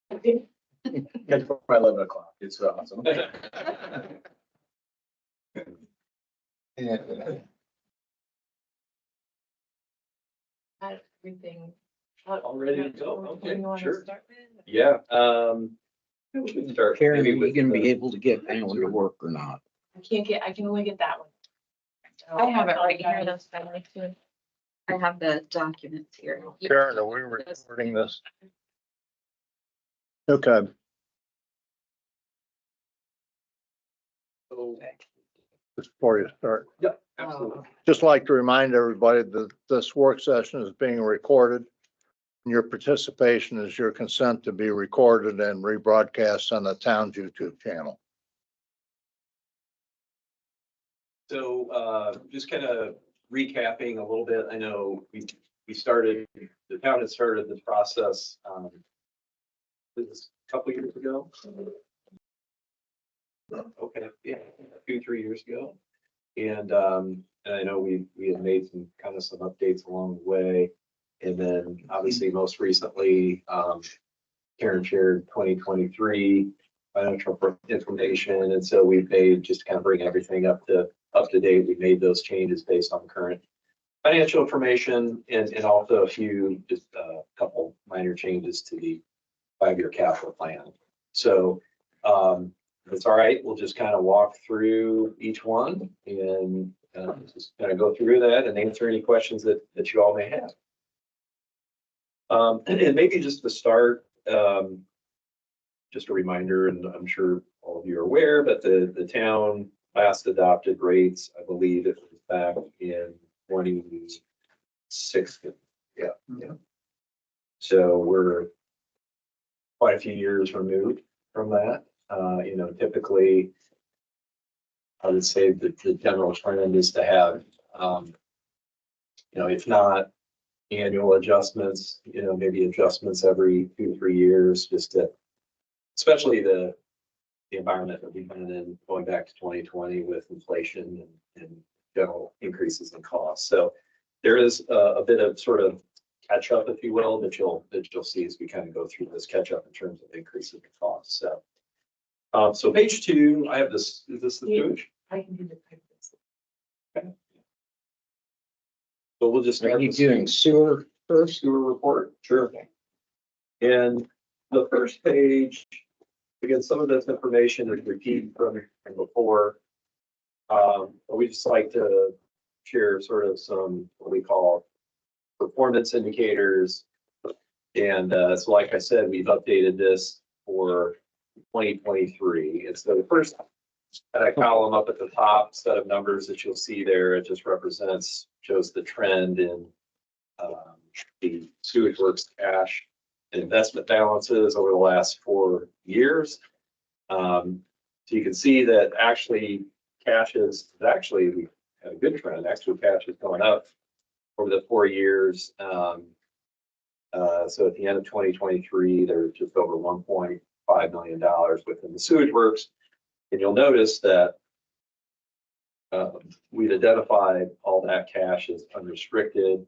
Catch by 11 o'clock. It's awesome. Everything. All ready to go? Okay, You wanna sure. start with? Yeah, we can start. Karen, are maybe you with gonna be the- able to get down to work or not? I can only get that one. So I have it right here, apologize. that's what I like to. I have the documents here. Karen, are we recording this? Okay. So, Just before you start, yeah, absolutely. just like to remind everybody that this work session is being recorded. Your participation is your consent to be recorded and rebroadcast on the town's YouTube channel. So, just kind of recapping a little bit, I know we started, the town had started this process, this a couple years ago. Okay, yeah, 2-3 years ago. And I know we had made some updates along the way. And then obviously most recently, Karen shared 2023 financial information. And so we've made, just to kind of bring everything up to date, we made those changes based on current financial information and also a few, just a couple minor changes to the 5-year capital plan. So if it's all right, we'll just kind of walk through each one and just kind of go through that and answer any questions that you all may have. And maybe just to start, just a reminder, and I'm sure all of you are aware, but the town last adopted rates, I believe it was back in 2016. Yeah. So we're quite a few years removed from that. Typically, I would say that the general trend is to have, if not annual adjustments, maybe adjustments every 2-3 years, just to, especially the environment that we've been in going back to 2020 with inflation and general increases in costs. So there is a bit of sort of catch up, if you will, that you'll see as we kind of go through this catch up in terms of increases in costs. So page 2, I have this. Is this the page? I can do the. So we'll just. Are start you with doing sewer first? sewer report? Sure. And the first page, again, some of this information is repeated from before. But we just like to share sort of some, what we call performance indicators. And so like I said, we've updated this for 2023. And so the first column up at the top, set of numbers that you'll see there, it just shows the trend in the sewage works cash and investment balances over the last 4 years. So you can see that actually we had a good trend. Actually, cash is going up over the 4 years. So at the end of 2023, there's just over $1.5 million within the sewage works. And you'll notice that we've identified all that cash as unrestricted.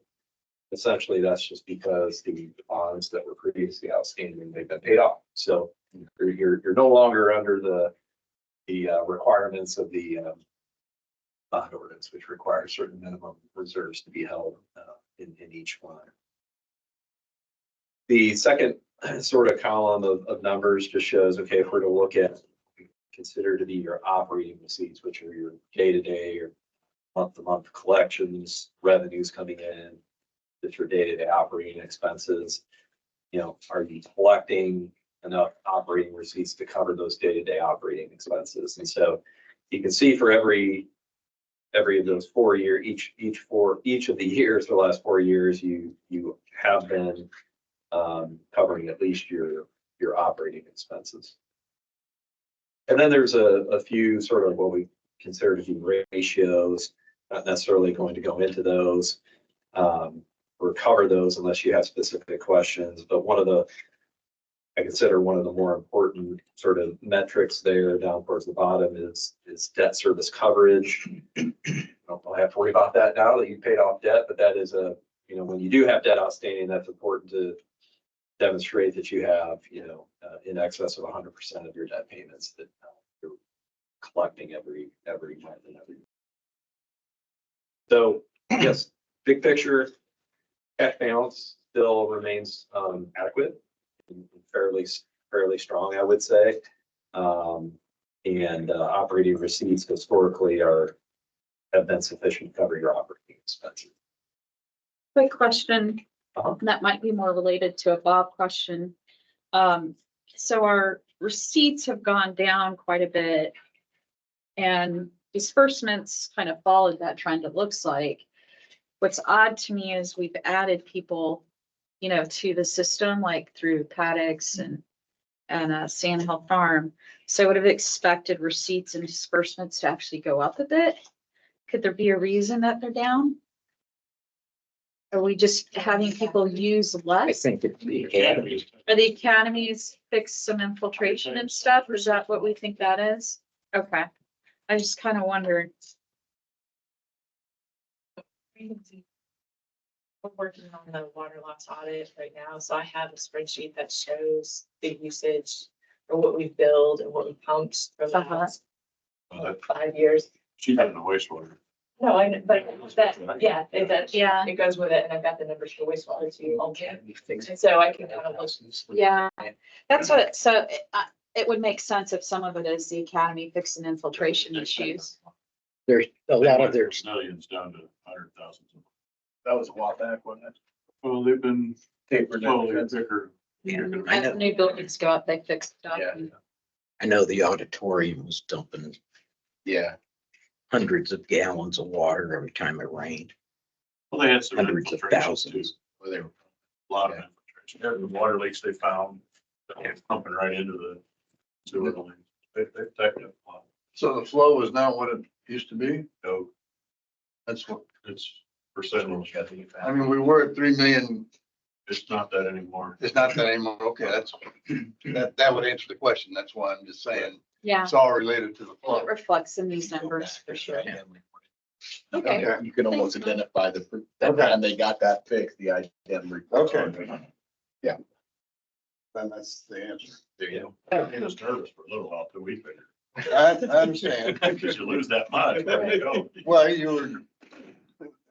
Essentially, that's just because the bonds that were previously outstanding, they've been paid off. So you're no longer under the requirements of the bond ordinance, which requires certain minimum reserves to be held in each fund. The second sort of column of numbers just shows, okay, if we're to look at, consider to be your operating receipts, which are your day-to-day or month-to-month collections, revenues coming in, that's your day-to-day operating expenses. Are you collecting enough operating receipts to cover those day-to-day operating expenses? And so you can see for every of those 4 years, each of the years for the last 4 years, you have been covering at least your operating expenses. And then there's a few sort of what we consider to be ratios, not necessarily going to go into those or cover those unless you have specific questions. But I consider one of the more important sort of metrics there down towards the bottom is debt service coverage. Don't have to worry about that now that you paid off debt, but that is when you do have debt outstanding, that's important to demonstrate that you have, in excess of 100% of your debt payments that you're collecting every month and every. So yes, big picture, cash balance still remains adequate and fairly strong, I would say. And operating receipts historically have been sufficient to cover your operating expenses. Quick question, Uh-huh. that might be more related to a Bob question. So our receipts have gone down quite a bit. And disbursements kind of followed that trend, it looks like. What's odd to me is we've added people, to the system, like through Paddocks and Sand Hill Farm. So I would have expected receipts and disbursements to actually go up a bit. Could there be a reason that they're down? Are we just having people use I less? think it's the academy. Are the academies fix some infiltration and stuff? Is that what we think that is? Okay. I just kind of wondered. We're working on the water loss audit right now, so I have a spreadsheet that shows the usage or what we've billed and what we pumped for the last 5 years. She's in the wastewater. No, I know, but that, yeah, Yeah. it goes with it, and I've got the numbers for wastewater too. And so I can kind of look. Yeah, that's what, so it would make sense if some of it is the academy fixing infiltration issues. There's a lot of their, Millions down to 100,000. That was a while back, wasn't it? Well, they've been Tapered slowly down. thicker. I As know, new buildings go up, they fix stuff. Yeah. I know the auditorium was dumping Yeah. hundreds of gallons of water every time it rained, Well, they had some hundreds of infiltration too. thousands. Well, they were. A lot of infiltration. The water leaks they found, they're pumping right into the sewer lines. They've tightened up a lot. So the flow is not what it used to be? No, That's what, it's percentage. I mean, we were at 3 million. It's not that anymore. It's not that anymore. Okay, that would answer the question. That's why I'm just saying Yeah, it's all related to the well, it flow. reflects in these numbers for sure. Okay. Okay. You can almost Thanks, Mike. identify that Okay. time they got that fixed, the item report. Okay. Then that's the answer. There you go. I was nervous for a little while till we figured. I understand. Because you lose that much, where you go? Well, it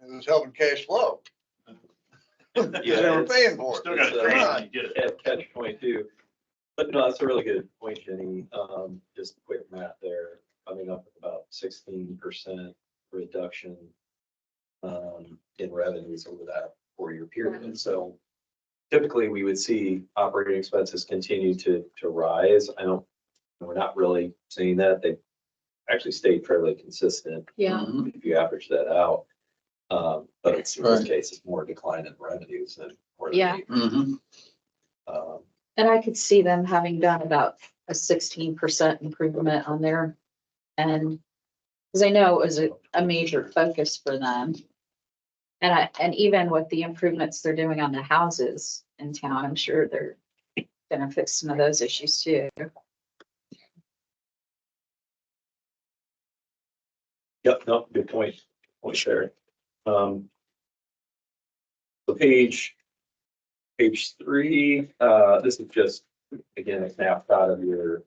was helping cash flow. They were paying for Still it. got to It's, train when you get it. Catch point two. But no, that's a really good point, Jenny. Just quick math there, coming up with about 16% reduction in revenues over that 4-year period. So typically we would see operating expenses continue to rise. We're not really seeing that. They actually stayed fairly consistent Yeah, if you average that out. But it's, in this Right. case, it's more decline in revenues than. Yeah. Mhm. and I could see them having done about a 16% improvement on their end. Because I know it was a major focus for them. And even with the improvements they're doing on the houses in town, I'm sure they're gonna fix some of those issues too. Yep, no, good point. Point Sherry. So page 3, this is just, again, a snapshot of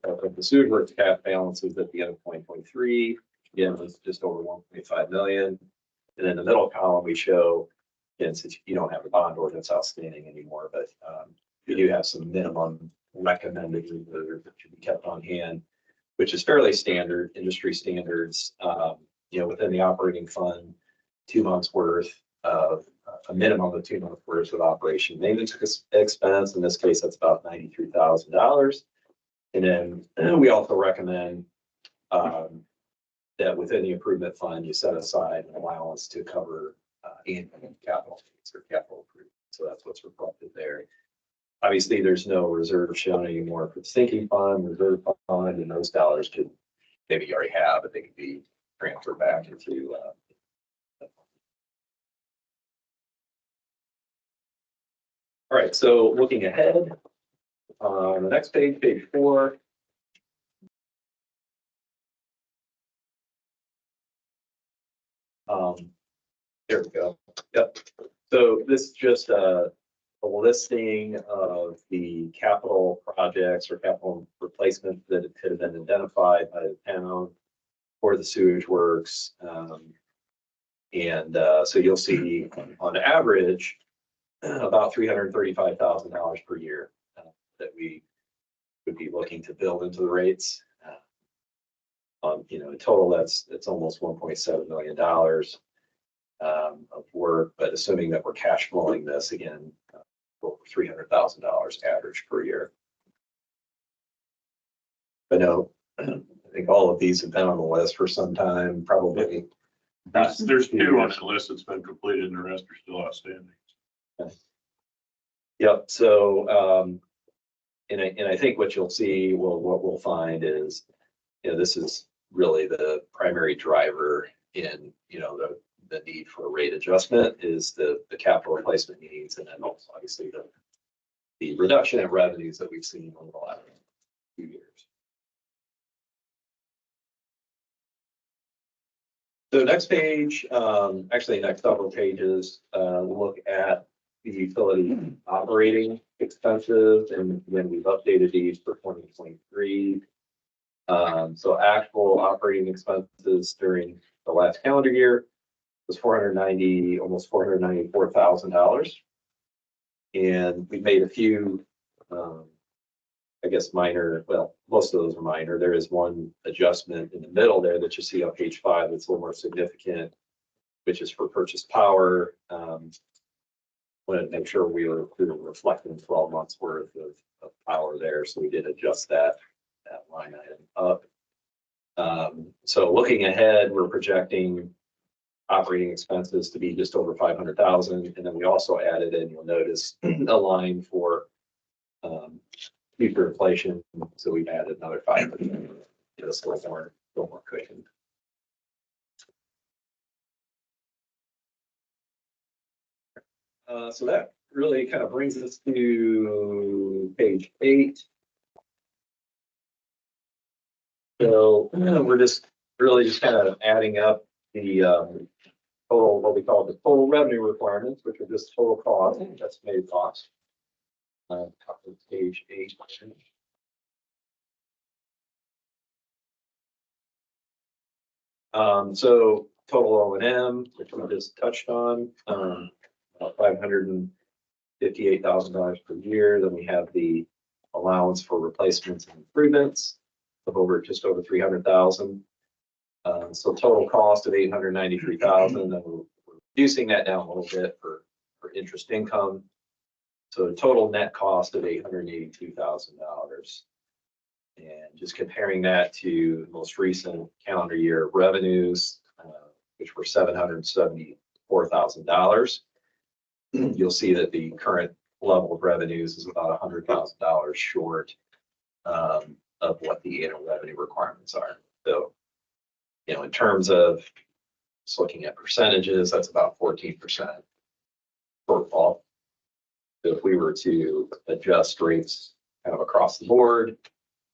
of the sewer works cap balances at the end of 2023. Again, it was just over 1.5 million. And in the middle column, we show, again, since you don't have a bond ordinance outstanding anymore, but you do have some minimum recommended reserve that should be kept on hand, which is fairly standard, industry standards. Within the operating fund, 2 months worth of a minimum of 2 months worth of operation maintenance expense. In this case, that's about $93,000. And then we also recommend that within the improvement fund, you set aside an allowance to cover annual capital needs or capital improvement. So that's what's reflected there. Obviously, there's no reserve shown anymore for the sinking fund, reserve fund, and those dollars could, maybe you already have, but they could be transferred back into all right, so looking ahead, on the next page, page 4. There we go. Yep. So this is just a a listing of the capital projects or capital replacements that could have been identified by the town for the sewage works. So you'll see on average, about $335,000 per year that we would be looking to build into the rates. In total, that's almost $1.7 million of work, but assuming that we're cash flowing this again, over $300,000 average per year. But no, I think all of these have been on the list for some time, probably. There's 2 on the list that's been completed and the rest are still outstanding. Yep, so, and I think what you'll see, what we'll find is, this is really the primary driver in, the need for a rate adjustment is the capital replacement needs, and then also obviously the reduction in revenues that we've seen over the last few years. So next page, actually next several pages, look at the utility operating expenses, and when we've updated these for 2023. So actual operating expenses during the last calendar year was almost $494,000. And we made a few, I guess minor, well, most of those are minor. There is one adjustment in the middle there that you see on page 5 that's a little more significant, which is for purchase power. Wanted to make sure we were reflecting 12 months worth of power there. So we did adjust that line item up. So looking ahead, we're projecting operating expenses to be just over 500,000. And then we also added in, you'll notice, a line for future inflation. So we've added another 5%, just a little more cushion. So that really kind of brings us to page 8. So we're just kind of adding up the total, what we call the total revenue requirements, which are just total cost, estimated cost. Top of page 8. So total O&M, which we just touched on, about $558,000 per year. Then we have the allowance for replacements and improvements of just over 300,000. So total cost of 893,000. Then we're reducing that down a little bit for interest income. So total net cost of $882,000. And just comparing that to the most recent calendar year revenues, which were $774,000. You'll see that the current level of revenues is about $100,000 short of what the annual revenue requirements are. So, in terms of just looking at percentages, that's about 14% shortfall. So if we were to adjust rates kind of across the board,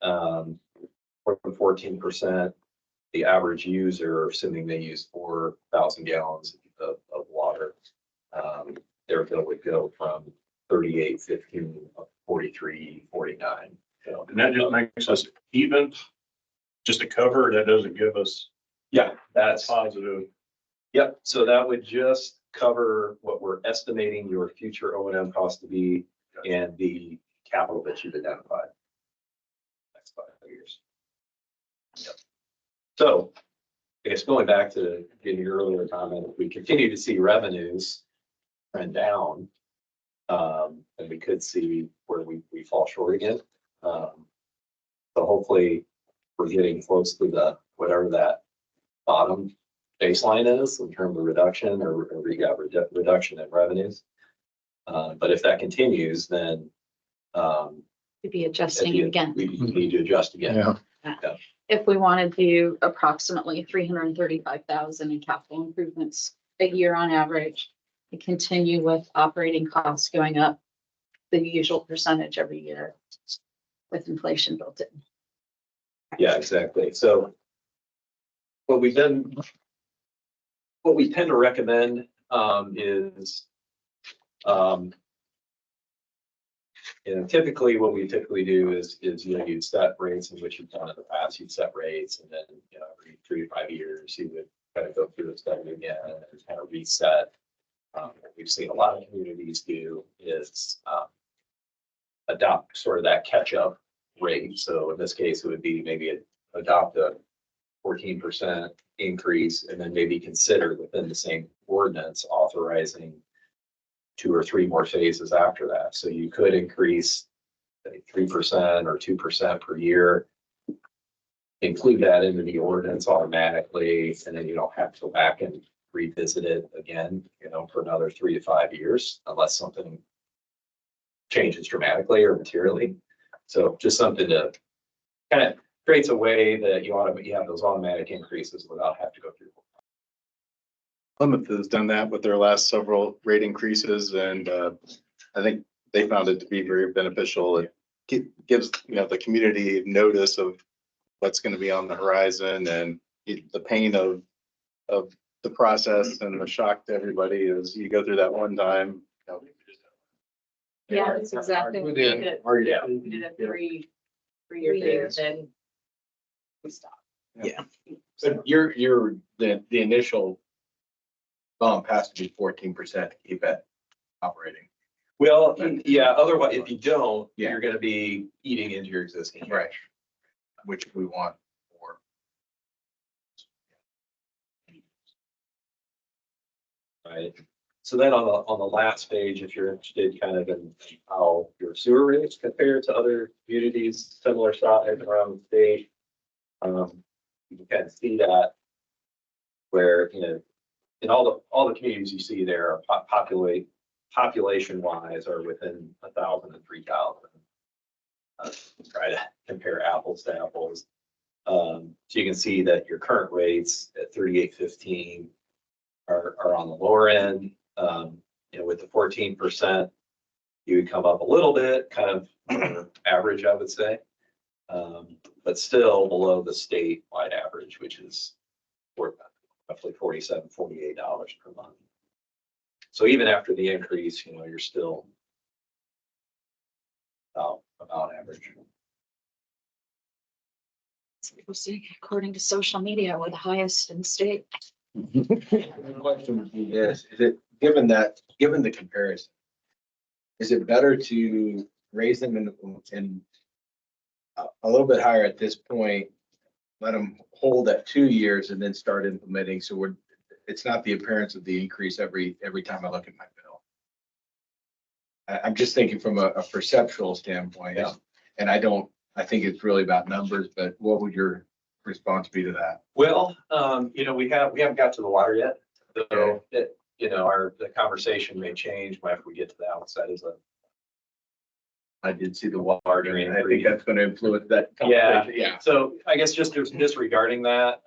14%, the average user, assuming they use 4,000 gallons of water, their bill would go from $38.15 to $43.49. And that just makes us even, just to cover, that doesn't give us Yeah, that's positive. Yep. So that would just cover what we're estimating your future O&M cost to be and the capital that you've identified. Next 5 years. Yep. So I guess going back to your earlier comment, if we continue to see revenues trend down, then we could see where we fall short again. So hopefully we're getting close to whatever that bottom baseline is in terms of reduction or reduction in revenues. But if that continues, then We'd be adjusting it again. we need to adjust again. Yeah. If we want to do approximately 335,000 in capital improvements a year on average, and continue with operating costs going up the usual percentage every year with inflation built in. Yeah, exactly. So what we tend to recommend is typically what we typically do is, you'd set rates in which you've done in the past, you'd set rates and then, every 3 to 5 years, you would kind of go through the study again and kind of reset. What we've seen a lot of communities do is, adopt sort of that catch-up rate. So in this case, it would be maybe adopt a 14% increase and then maybe consider within the same ordinance authorizing 2 or 3 more phases after that. So you could increase 3% or 2% per year, include that into the ordinance automatically, and then you don't have to go back and revisit it again, for another 3 to 5 years, unless something changes dramatically or materially. So just something to kind of creates a way that you have those automatic increases without having to go through. Plymouth has done that with their last several rate increases, and I think they found it to be very beneficial. It gives, the community notice of what's going to be on the horizon, and the pain of the process and the shock to everybody is you go through that one time. Yeah, that's exactly. We We did. did Yeah. a three-year thing, and then we stopped. But the initial bump has to be 14% to keep it operating. Well, yeah, otherwise, if you don't, Yeah. you're gonna be eating into your existing. Right. Which we want for. Right. So then on the last page, if you're interested kind of in how your sewer rates compare to other communities, similar size around the state. You can kind of see that where, in all the communities you see there are population wise are within 1,000 and 3,000. Try to compare apples to apples. So you can see that your current rates at 38.15 are on the lower end. With the 14%, you would come up a little bit, kind of average, I would say. But still below the statewide average, which is roughly $47, $48 per month. So even after the increase, you're still about average. According to social media, we're the highest in the state. The question would be this, is it, given the comparison, is it better to raise them in a little bit higher at this point, let them hold at 2 years and then start implementing? So it's not the appearance of the increase every time I look at my bill. I'm just thinking from a perceptual standpoint. Yeah. And I think it's really about numbers, but what would your response be to that? Well, we haven't got to the water yet. So the conversation may change after we get to that. So that is I did see the water, and I think that's going to influence that. Yeah. conversation. Yeah. So I guess just disregarding that,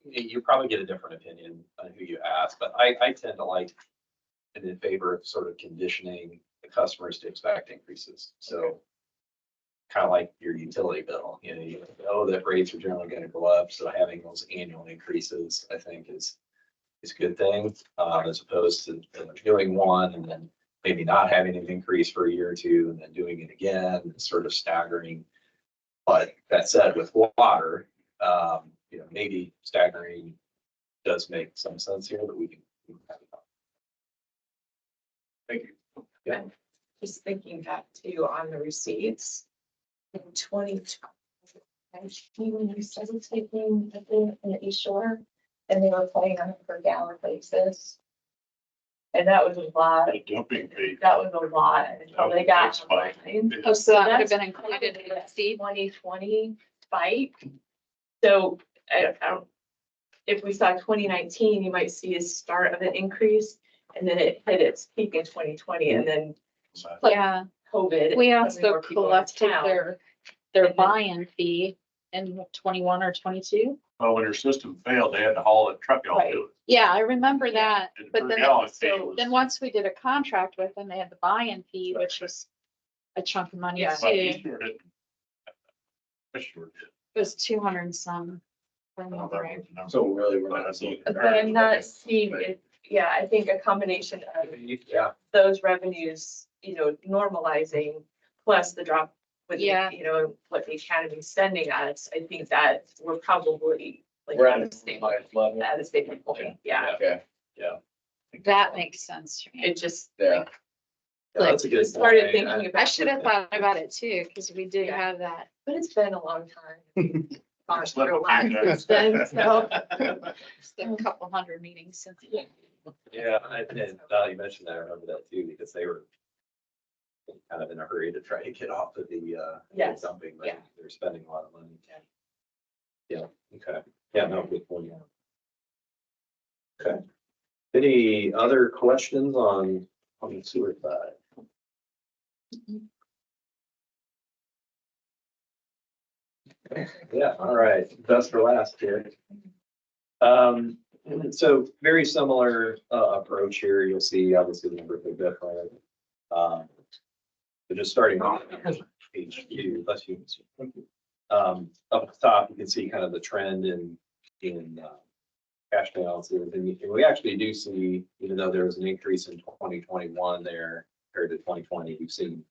you probably get a different opinion on who you ask, but I tend to like and in favor of sort of conditioning the customers to expect increases. So kind of like your utility bill, you know that rates are generally going to go up. So having those annual increases, I think is a good thing, as opposed to doing one and then maybe not having an increase for a year or two and then doing it again, and sort of staggering. But that said, with water, maybe staggering does make some sense here, but we can have it. Thank you. Yeah. Just thinking back too on the receipts. In 2020, when you started taking the thing in the East Shore, and they were paying on a per gallon basis. And that was a lot. The dumping fee. That was a lot until they got Spike. online. Oh, so that would have been That's included in the fee. 2020 spike. So I don't, if we saw 2019, you might see a start of an increase and then it hit its peak in 2020 and then Yeah, COVID. we so also many more people in collected town. their And then- buy-in fee in 21 or 22. Well, when your system failed, they had to haul a truck out to it. Yeah, I remember Yeah. that. And But per then, gallon fee so was- then once we did a contract with them, they had the buy-in fee, which was a chunk of money Yeah. But too. East Shore didn't. West Shore did. It was 200 and some. Well, that was the number. So really, we're not seeing. But I'm not seeing it, yeah, I think a combination of Yeah, those revenues, normalizing plus the drop with, Yeah. what the academy's sending us, I think that we're probably like We're at at a a stable, level. at a stable point. Yeah, Okay. That makes sense to me. it just Yeah. like yeah, that's a good started point. thinking about. I should have thought about it too, because we did Yeah. have that. But it's been a long time. Gone Just let through a it lot do that. since then, so. Just a couple hundred meetings since. Yeah, and now you mentioned that, I remember that too, because they were kind of in a hurry to try to get off of the Yes, dumping, but yeah. they're spending a lot of money. Yeah, okay. Yeah, no, good point. Okay. Any other questions on the sewer side? Yeah, all right, best for last here. So very similar approach here. You'll see obviously the number of different. But just starting off page 2, less units. Up at the top, you can see kind of the trend in cash balances, and we actually do see, even though there was an increase in 2021 there compared to 2020, we've seen.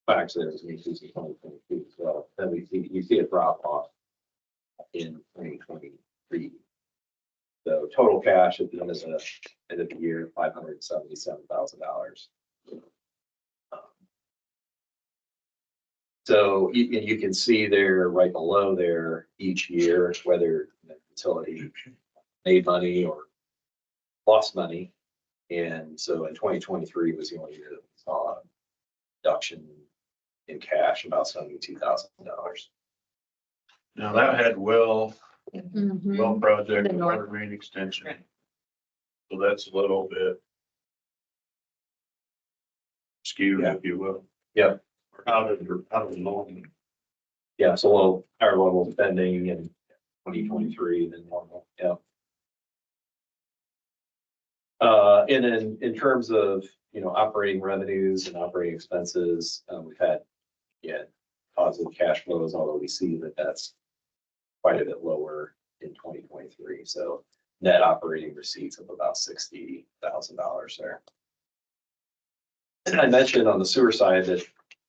Actually, there was an increase in 2022 as well. Then you see a drop off in 2023. So total cash at the end of the year, $577,000. So you can see there right below there each year, whether the utility made money or lost money. And so in 2023 was the only year that we saw a reduction in cash, about $72,000. Now that had well Mhm. project, The north. water main extension. So that's a little bit skewed, Yeah. if you will. Yeah. Out of the norm. Yeah, so a little higher level spending in 2023 than normal, yeah. And then in terms of, operating revenues and operating expenses, we've had, positive cash flows, although we see that that's quite a bit lower in 2023. So net operating receipts of about $60,000 there. And I mentioned on the sewer side that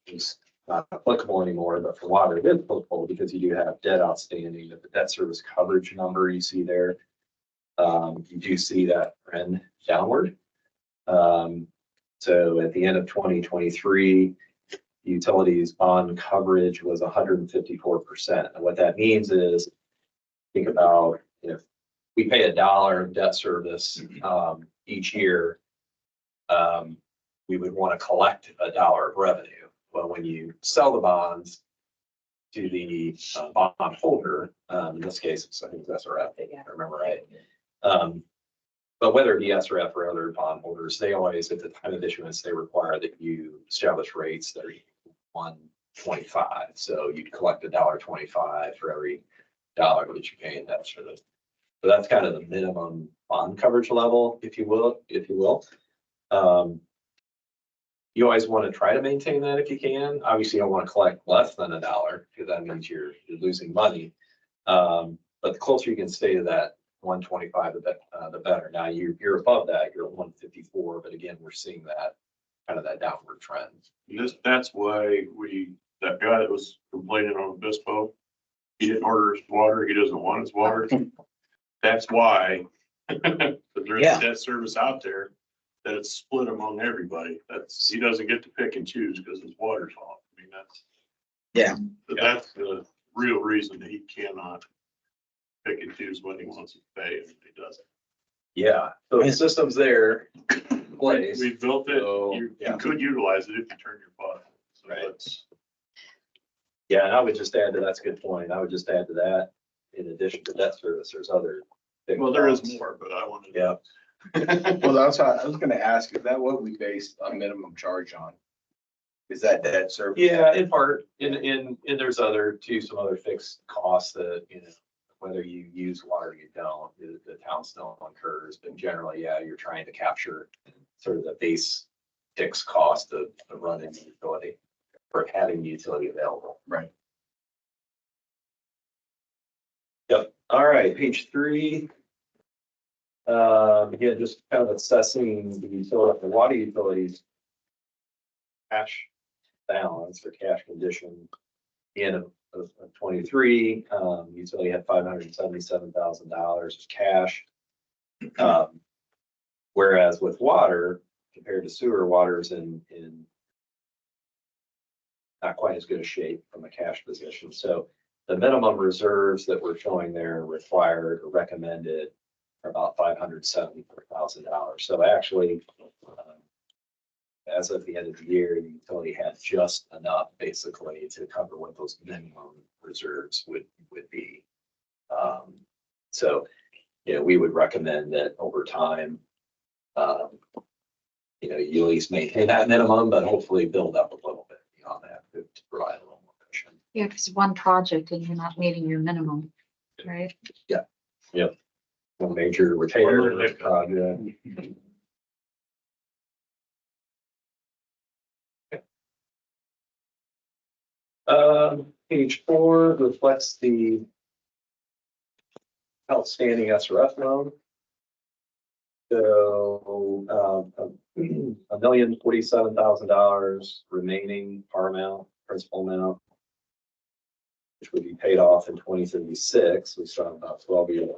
it's not applicable anymore, but for water, it is applicable because you do have debt outstanding, that the debt service coverage number you see there. You do see that trend downward. So at the end of 2023, utilities bond coverage was 154%. And what that means is, think about, if we pay $1 of debt service each year, we would want to collect $1 of revenue. Well, when you sell the bonds to the bond holder, in this case, I think it's SRF, if I remember right. But whether it be SRF or other bond holders, they always, at the time of issuance, they require that you establish rates that are 1.25. So you'd collect $1.25 for every dollar that you pay in debt service. So that's kind of the minimum bond coverage level, if you will. You always want to try to maintain that if you can. Obviously, you don't want to collect less than $1 because that means you're losing money. But the closer you can stay to that 125, the better. Now you're above that, you're at 154, but again, we're seeing that kind of that downward trend. That's why that guy that was complaining on Obispo, he didn't order his water, he doesn't want his water. That's why, because there's Yeah. a debt service out there that it's split among everybody. He doesn't get to pick and choose because his water's off. I mean, that's the real reason that he cannot pick and choose when he wants to pay and he doesn't. Yeah, so the system's there in place. We built it, So, you yeah. could utilize it if you turn your butt. So Right. that's, Yeah, and I would just add to, that's a good point. I would just add to that, in addition to debt service, there's other. big well, there is costs. more, but I wanted. Yeah. Well, that's how I was gonna ask, is that what we base a minimum charge on? Is that debt service? Yeah, in part, and there's some other fixed costs that, whether you use water or you don't, the town still incurs, but generally, yeah, you're trying to capture sort of the base fixed cost of running the utility or having the utility available. Right. Yep. All right, page 3. Again, just kind of assessing the utility, the water utilities cash balance or cash condition. In of 23, utility had $577,000 of cash. Whereas with water, compared to sewer, water's in not quite as good a shape from a cash position. So the minimum reserves that we're showing there required or recommended are about $574,000. So actually, as of the end of the year, the utility had just enough basically to cover what those minimum reserves would be. So, we would recommend that over time, you at least maintain that minimum, but hopefully build up a little bit beyond that to provide a little more cushion. Yeah, because one project and you're not meeting your minimum, right? A major repair project. Page 4 reflects the outstanding SRF loan. So, $1,047,000 remaining par amount, principal amount, which would be paid off in 2036. We still have about 12 years.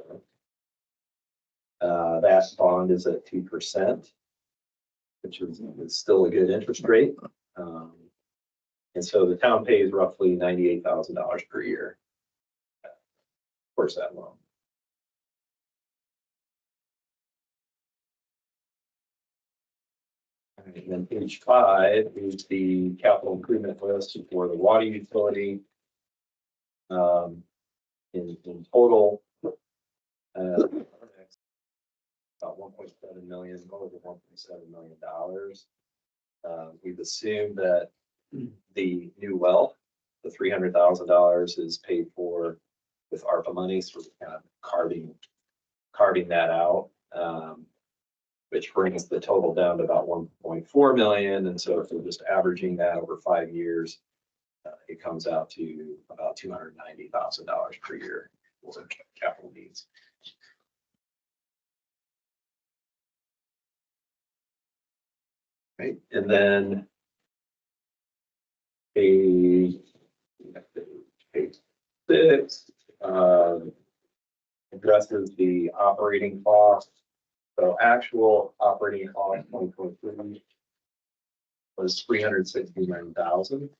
That bond is at 2%, which is still a good interest rate. And so the town pays roughly $98,000 per year. Of course, that loan. And then page 5 is the capital improvement list for the water utility. In total, about 1.7 million, over $1.7 million. We've assumed that the new well, the $300,000 is paid for with ARPA money, so we're kind of carving that out, which brings the total down to about 1.4 million. And so if we're just averaging that over 5 years, it comes out to about $290,000 per year for capital needs. Right, and then page 6 addresses the operating costs. So actual operating cost 2023 was $369,000.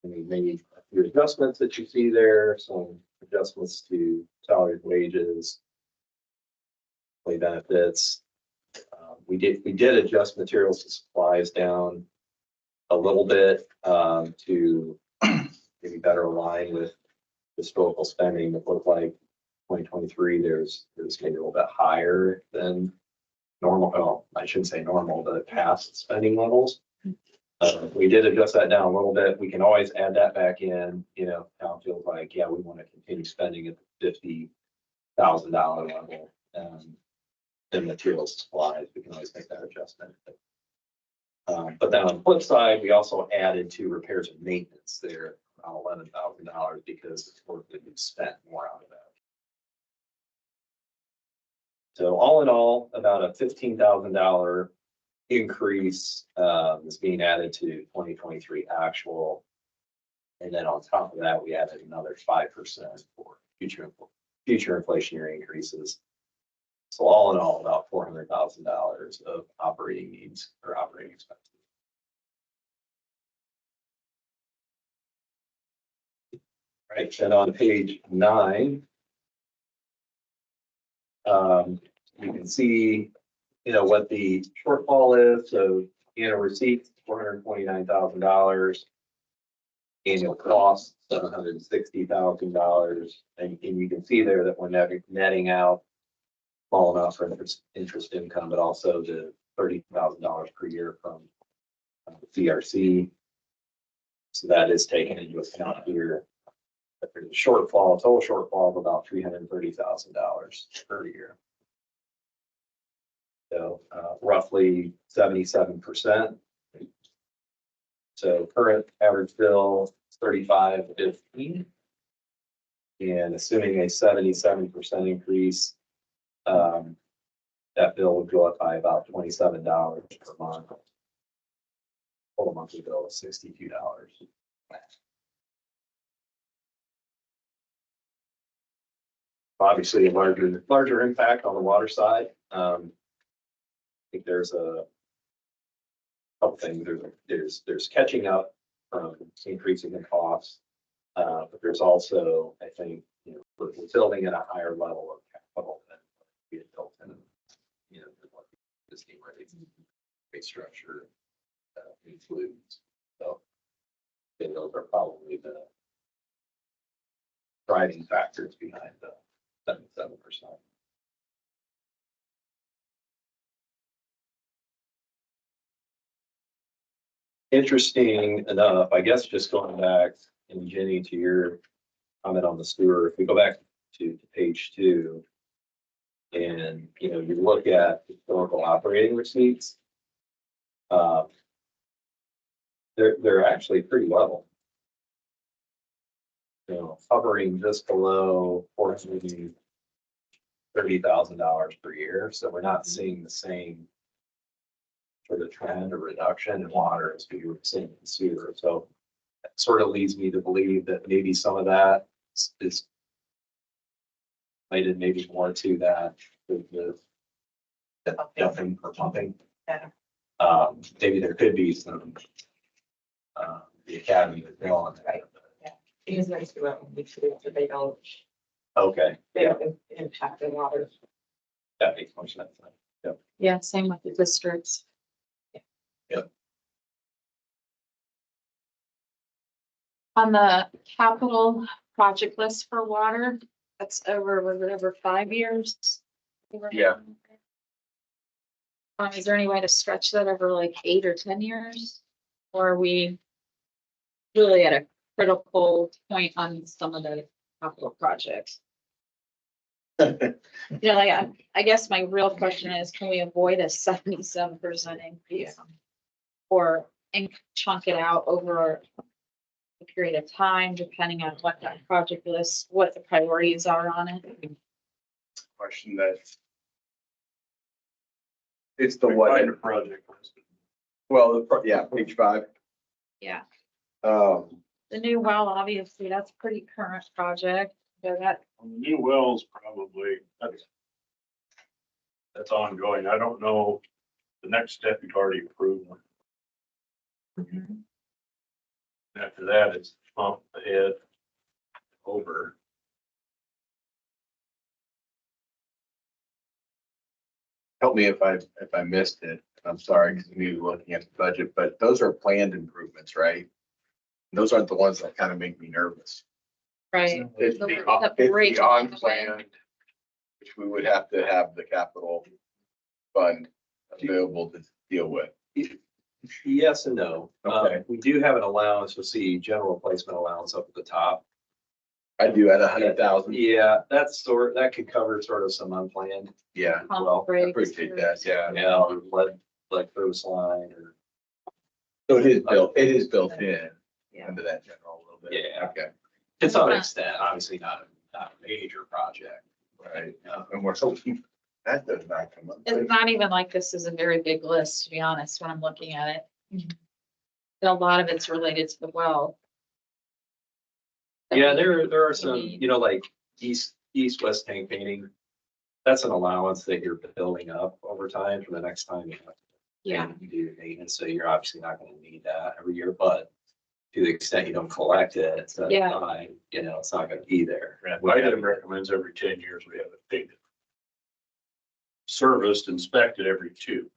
And we made a few adjustments that you see there, some adjustments to salary, wages, employee benefits. We did adjust materials and supplies down a little bit to maybe better align with historical spending. It looked like 2023 there's maybe a little bit higher than normal. Well, I shouldn't say normal, but past spending levels. We did adjust that down a little bit. We can always add that back in. Town feels like, yeah, we want to continue spending at the $50,000 level. And materials and supplies, we can always make that adjustment. But then on the flip side, we also added to repairs and maintenance there, about $11,000 because it's worth that we've spent more out of that. So all in all, about a $15,000 increase is being added to 2023 actual. And then on top of that, we added another 5% for future inflationary increases. So all in all, about $400,000 of operating needs or operating expenses. Right, and on page 9, you can see, what the shortfall is. So, receipts, $429,000. Annual cost, $760,000. And you can see there that we're netting out small enough for interest income, but also the $30,000 per year from the CRC. So that is taken into account here. But there's a total shortfall of about $330,000 per year. So roughly 77%. So current average bill is $35.15. And assuming a 77% increase, that bill would go up by about $27 per month. Total monthly bill is $62. Obviously, a larger impact on the water side. I think there's a couple things. There's catching up from increasing in costs. But there's also, I think, we're building at a higher level of capital than we had built in, than what the existing rate structure includes. So, those are probably the driving factors behind the 77%. Interesting enough, I guess, just going back, and Jenny, to your comment on the sewer, if we go back to page 2, and you look at historical operating receipts, they're actually pretty level. Hovering just below $430,000 per year. So we're not seeing the same sort of trend or reduction in water as we were seeing in sewer. So that sort of leads me to believe that maybe some of that is related maybe more to that with the dumping or pumping. Yeah. Maybe there could be some the academy is on that. Right. Because there's they don't, Okay, they don't impact the water. that makes more sense. Yep. Yeah, same with the districts. Yep. On the capital project list for water, that's was it over 5 years? Yeah. Is there any way to stretch that over like 8 or 10 years? Or are we really at a critical point on some of the capital projects? Like, I guess my real question is, can we avoid a 77% increase? Or chunk it out over a period of time, depending on what that project list, what the priorities are on it? Question that. It's the Find what, a project listed. well, yeah, page 5. Yeah, Um, the new well, obviously, that's a pretty current project. So that, On the new wells, probably, that's ongoing. I don't know, the next step you've already approved. After that, it's pump ahead over. help me if I missed it. I'm sorry, because we were looking at the budget, but those are planned improvements, right? Those aren't the ones that kind of make me nervous. right, It's The- the the break along the way. unplanned, which we would have to have the capital fund available to deal with. Yes and no. Okay. We do have an allowance, you'll see general replacement allowance up at the top. I do at 100,000. Yeah, that could cover sort of some unplanned. Yeah, Pump Well, I breaks appreciate or- that. Yeah. Yeah, or lead, like throws line or. So it is built in Yeah. under that general a little bit. Yeah. Okay. To some extent, obviously not a major project. Right. And we're hoping that does not come up. It's not even like this is a very big list, to be honest, when I'm looking at it. And a lot of it's related to the well. Yeah, there are some, need. like east-west tank painting. That's an allowance that you're building up over time for the next time you have. Yeah, You do maintenance, so you're obviously not gonna need that every year, but to the extent you don't collect it, it's not Yeah. fine, it's not gonna be there. IDEM recommends every 10 years we have it painted. Serviced, inspected every 2.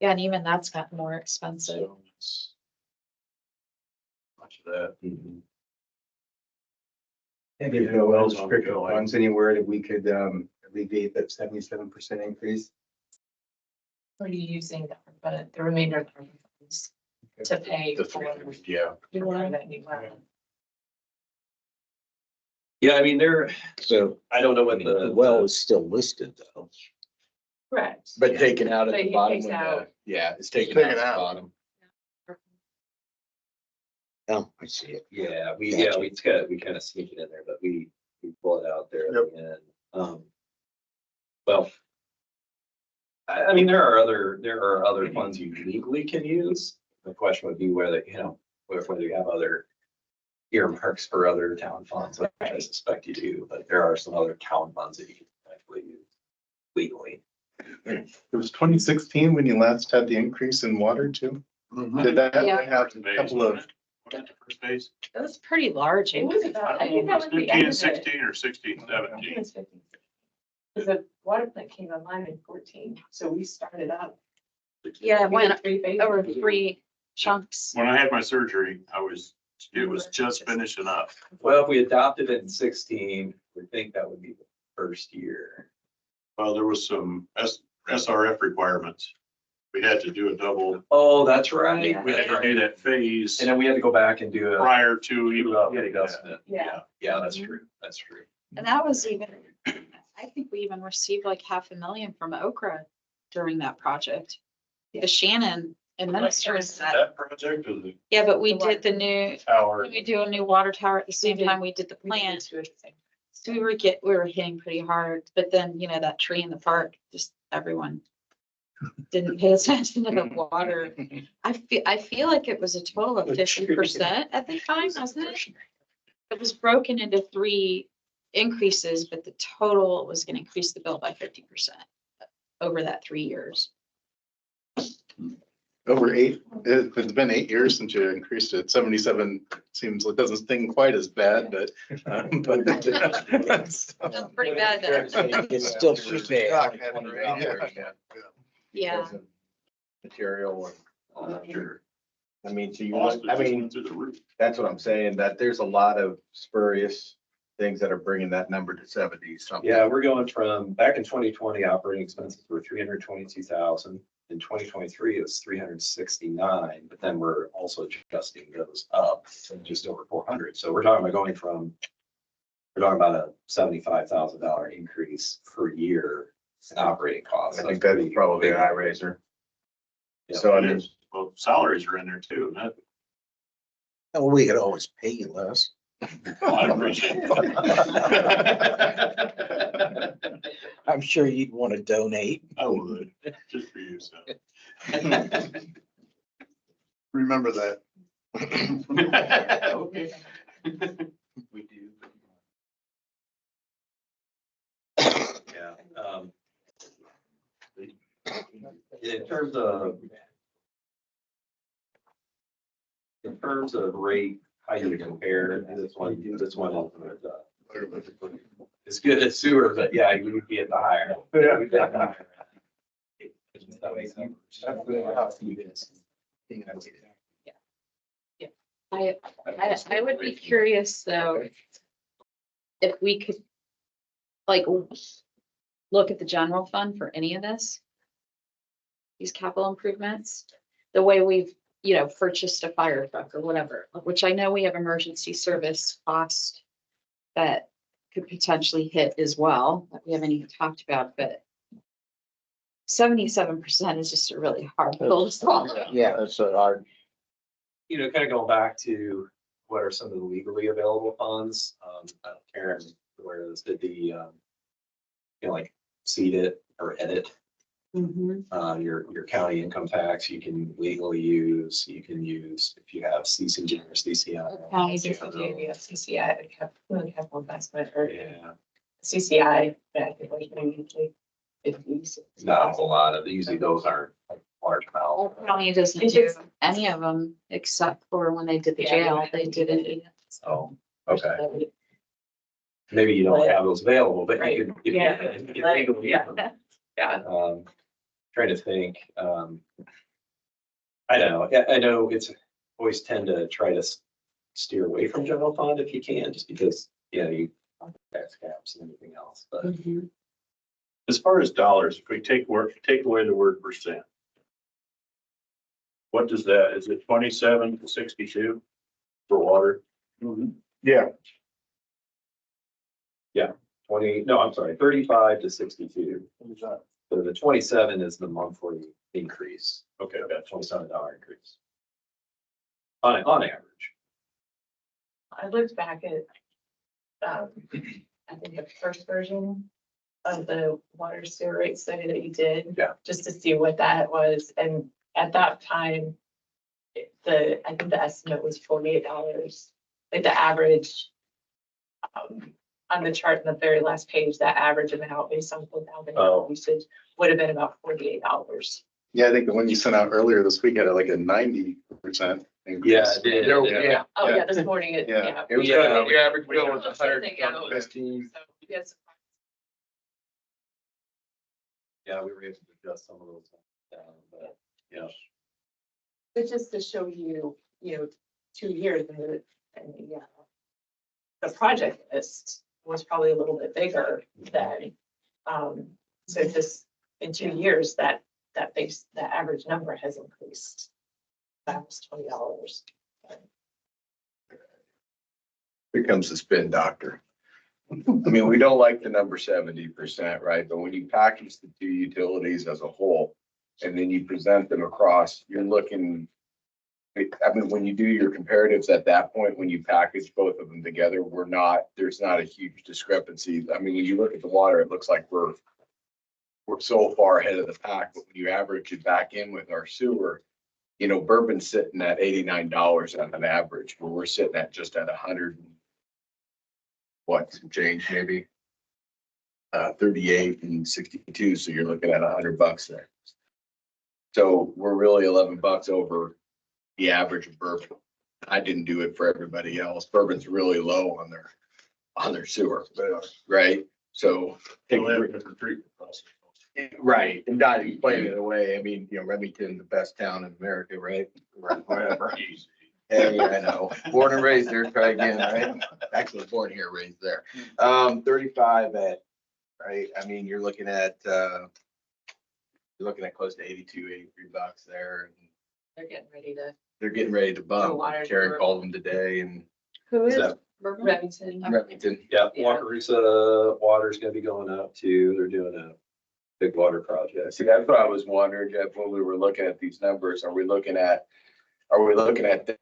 yeah, and even that's gotten more expensive. So it's much of that. Mhm. And there's no restricted funds anywhere that we could alleviate that 77% increase. Are you using but the remainder of the funds to pay The for 300, yeah. that new well? Yeah, I mean, So I don't know I what mean, the the well is still listed though. Correct. But taken out at But the it bottom. takes when the- out- Yeah, it's taken Taken out at out. the bottom. Oh, I see it. Yeah, Gotcha. we kind of sneak it in there, but we pull it out there at the end. Well, I mean, there are other funds you legally can use. The question would be whether, whether you have other earmarks for other town funds, which I suspect you do, but there are some other town funds that you can actually use legally. It was 2016 when you last had the increase in water too. Did that Yeah. have a couple of, Wasn't it the first phase? It was pretty large. It was about, I think It that was was the 15 end and of it. 16 or 16, I think 17. it was 15. Because the water plant came online in 14, so we started up. Yeah, it We did went 3 phases. over 3 chunks. When I had my surgery, it was just finishing up. Well, if we adopted it in 16, we think that would be the first year. Well, there was some SRF requirements. We had to do a double, Oh, that's right. Yeah. we had to do that phase And then we had to go back and do a prior to even. adjustment. Yeah. Yeah, that's true. That's true. And that was even, I think we even received like $500,000 from Okra during that project. The Shannon administers that. That project or the Yeah, but we The water did the new, tower? we do a new water tower at the same did. time we did the We did plant. two at the same time. So we were hitting pretty hard, but then, that tree in the park, just everyone didn't pay attention to the water. I feel like it was a total of 50% at the time, wasn't it? It was broken into 3 increases, but the total was gonna increase the bill by 50% over that 3 years. over 8? It's been 8 years since you increased it. 77 seems, it doesn't sting quite as bad, but. That's pretty bad though. It's still pretty bad. Yeah. Material and, Sure. I mean, so Cost just went through the roof. that's what I'm saying, that there's a lot of spurious things that are bringing that number to 70 something. Yeah, we're going from, back in 2020, operating expenses were 322,000. In 2023, it was 369, but then we're also adjusting those up to just over 400. So we're talking about about a $75,000 increase per year in operating costs. I think that's probably an eye raiser. Yeah. So I It mean, is. Well, salaries are in there too. and Well, we could always pay you less. I appreciate it. I'm sure you'd want to donate. I would, just for you, so. Remember that. Okay. We do. Yeah. In terms of rate, how you compare, this one is as good as sewer, but yeah, you would be at the higher. I would be curious though, if we could like look at the general fund for any of this. These capital improvements, the way we've, purchased a fire truck or whatever, which I know we have emergency service cost that could potentially hit as well, that we haven't even talked about, but 77% is just a really hard pill to swallow. Yeah. That's a hard, Kind of going back to what are some of the legally available funds? Karen, where this did the, like seed it or edit, Mhm. your county income tax, you can legally use, if you have CCG or CCI. Counties, we have CCI, capital investment, or Yeah, CCI, but I think like maybe 50. not a whole lot of, usually those aren't like large amounts. County doesn't It's do just- any of them except for when they did the Yeah, jail, they didn't. Oh, okay. Maybe you don't have those available, but you could. if you- Yeah. if you Like, legally- yeah. Yeah. Trying to think, I know, I know it's always tend to try to steer away from general fund if you can, just because, you tax caps and everything else, but. Mhm. As far as dollars, if we take away the word percent. What does that, is it 27 to 62 for water? Yeah. 35 to 62. So the 27 is the monthly increase. Okay, That $27 increase. On average. I looked back at, I think the first version of the water sewer rate study that you did. Yeah. Just to see what that was, and at that time, I think the estimate was $48, like the average. On the chart in the very last page, that average amount based on Oh. usage would have been about $48. Yeah, I think the one you sent out earlier this week had like a 90% increase. Yeah, it did. Yeah. Oh, Yeah. yeah, this morning, Yeah. yeah. It was, Yeah. your average bill was Yeah. 115. So, yes. Yeah, we were able to adjust some of those down, but, yeah. But just to show you, 2 years and the project list was probably a little bit bigger than, so just in 2 years, that average number has increased. That was $20. Here comes the spin doctor. I mean, we don't like the number 70%, right? But when you package the two utilities as a whole, and then you present them across, you're looking. I mean, when you do your comparatives at that point, when you package both of them together, there's not a huge discrepancy. I mean, when you look at the water, it looks like we're so far ahead of the pack, but when you average it back in with our sewer, Bourbon's sitting at $89 on an average, where we're sitting at just at 100. Some change maybe. 38 and 62, so you're looking at $100 there. So we're really $11 over the average of Bourbon. I didn't do it for everybody else. Bourbon's really low on their sewer, right? So. Different treatment process. Right, and not explaining it away. I mean, Remington, the best town in America, right? Whatever. Easy. Hey, I know. Born and raised there, try again, right? Actually, born here, raised there. 35 at, right? I mean, you're looking at close to 82, $83 there. And They're getting ready to. they're getting ready to bump. water Karen for- called them today and Who is that- Bourbon? Remington. Remington. Yeah, Yeah. Wakarusa water's gonna be going out too. They're doing a big water project. See, that's what I was wondering, Jeff, when we were looking at these numbers, are we looking at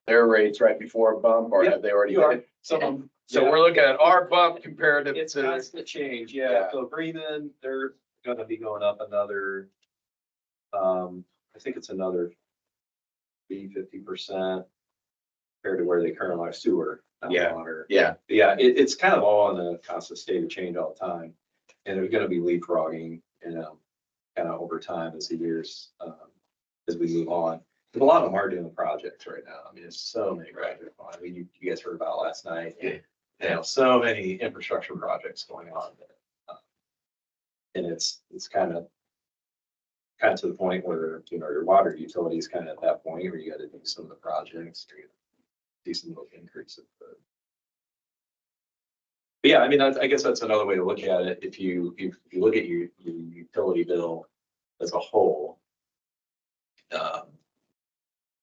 their rates right before a bump, or have they already You are. hit it? Some of them. So we're looking at our bump comparative It's to, constant change, Yeah. yeah. So Bremen, they're gonna be going up another, I think it's another 50% compared to where they currently are sewer. not Yeah. water. yeah, Yeah, it's kind of all in a constant state of change all the time. And there's gonna be leapfrogging, kind of over time as the years, as we move on. But a lot of them are doing projects right now. I mean, there's so many projects. I mean, you guys heard about last night. Yeah. So many infrastructure projects going on. And it's kind of to the point where, your water utility is kind of at that point where you gotta do some of the projects, or you see some little increase. But yeah, I mean, I guess that's another way to look at it. If you look at your utility bill as a whole,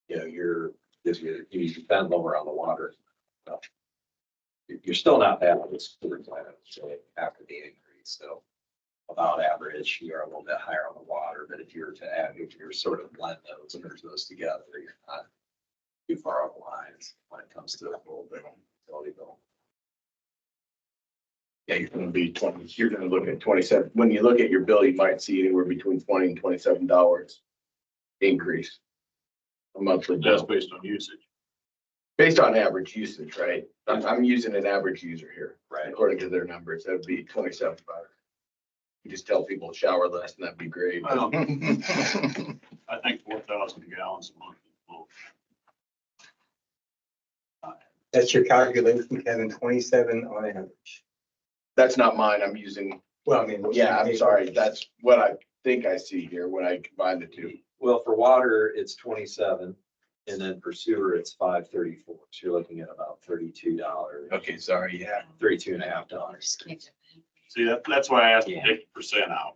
you spend lower on the water. You're still not bad on the sewer plant, so after the increase, so about average, you're a little bit higher on the water, but if you're sort of blend those and merge those together, you're not too far off the lines when it comes to a little bit of utility bill. yeah, you're gonna look at 27. When you look at your bill, you might see anywhere between $20 and $27 increase. A monthly That's bill, based on usage. based on average usage, right? I'm using an average user here. Right. According to their numbers, that'd be $27. You just tell people to shower less and that'd be great. Well, I think 4,000 gallons a month. is low. That's your calculation, Kevin, 27 on average. That's not mine. I'm using, Well, I mean. yeah, I'm sorry. That's what I think I see here when I combine the two. Well, for water, it's 27, and then for sewer, it's $5.34. So you're looking at about $32, Okay, sorry, yeah. $32.50. See, that's why I asked to Yeah. take the percent out.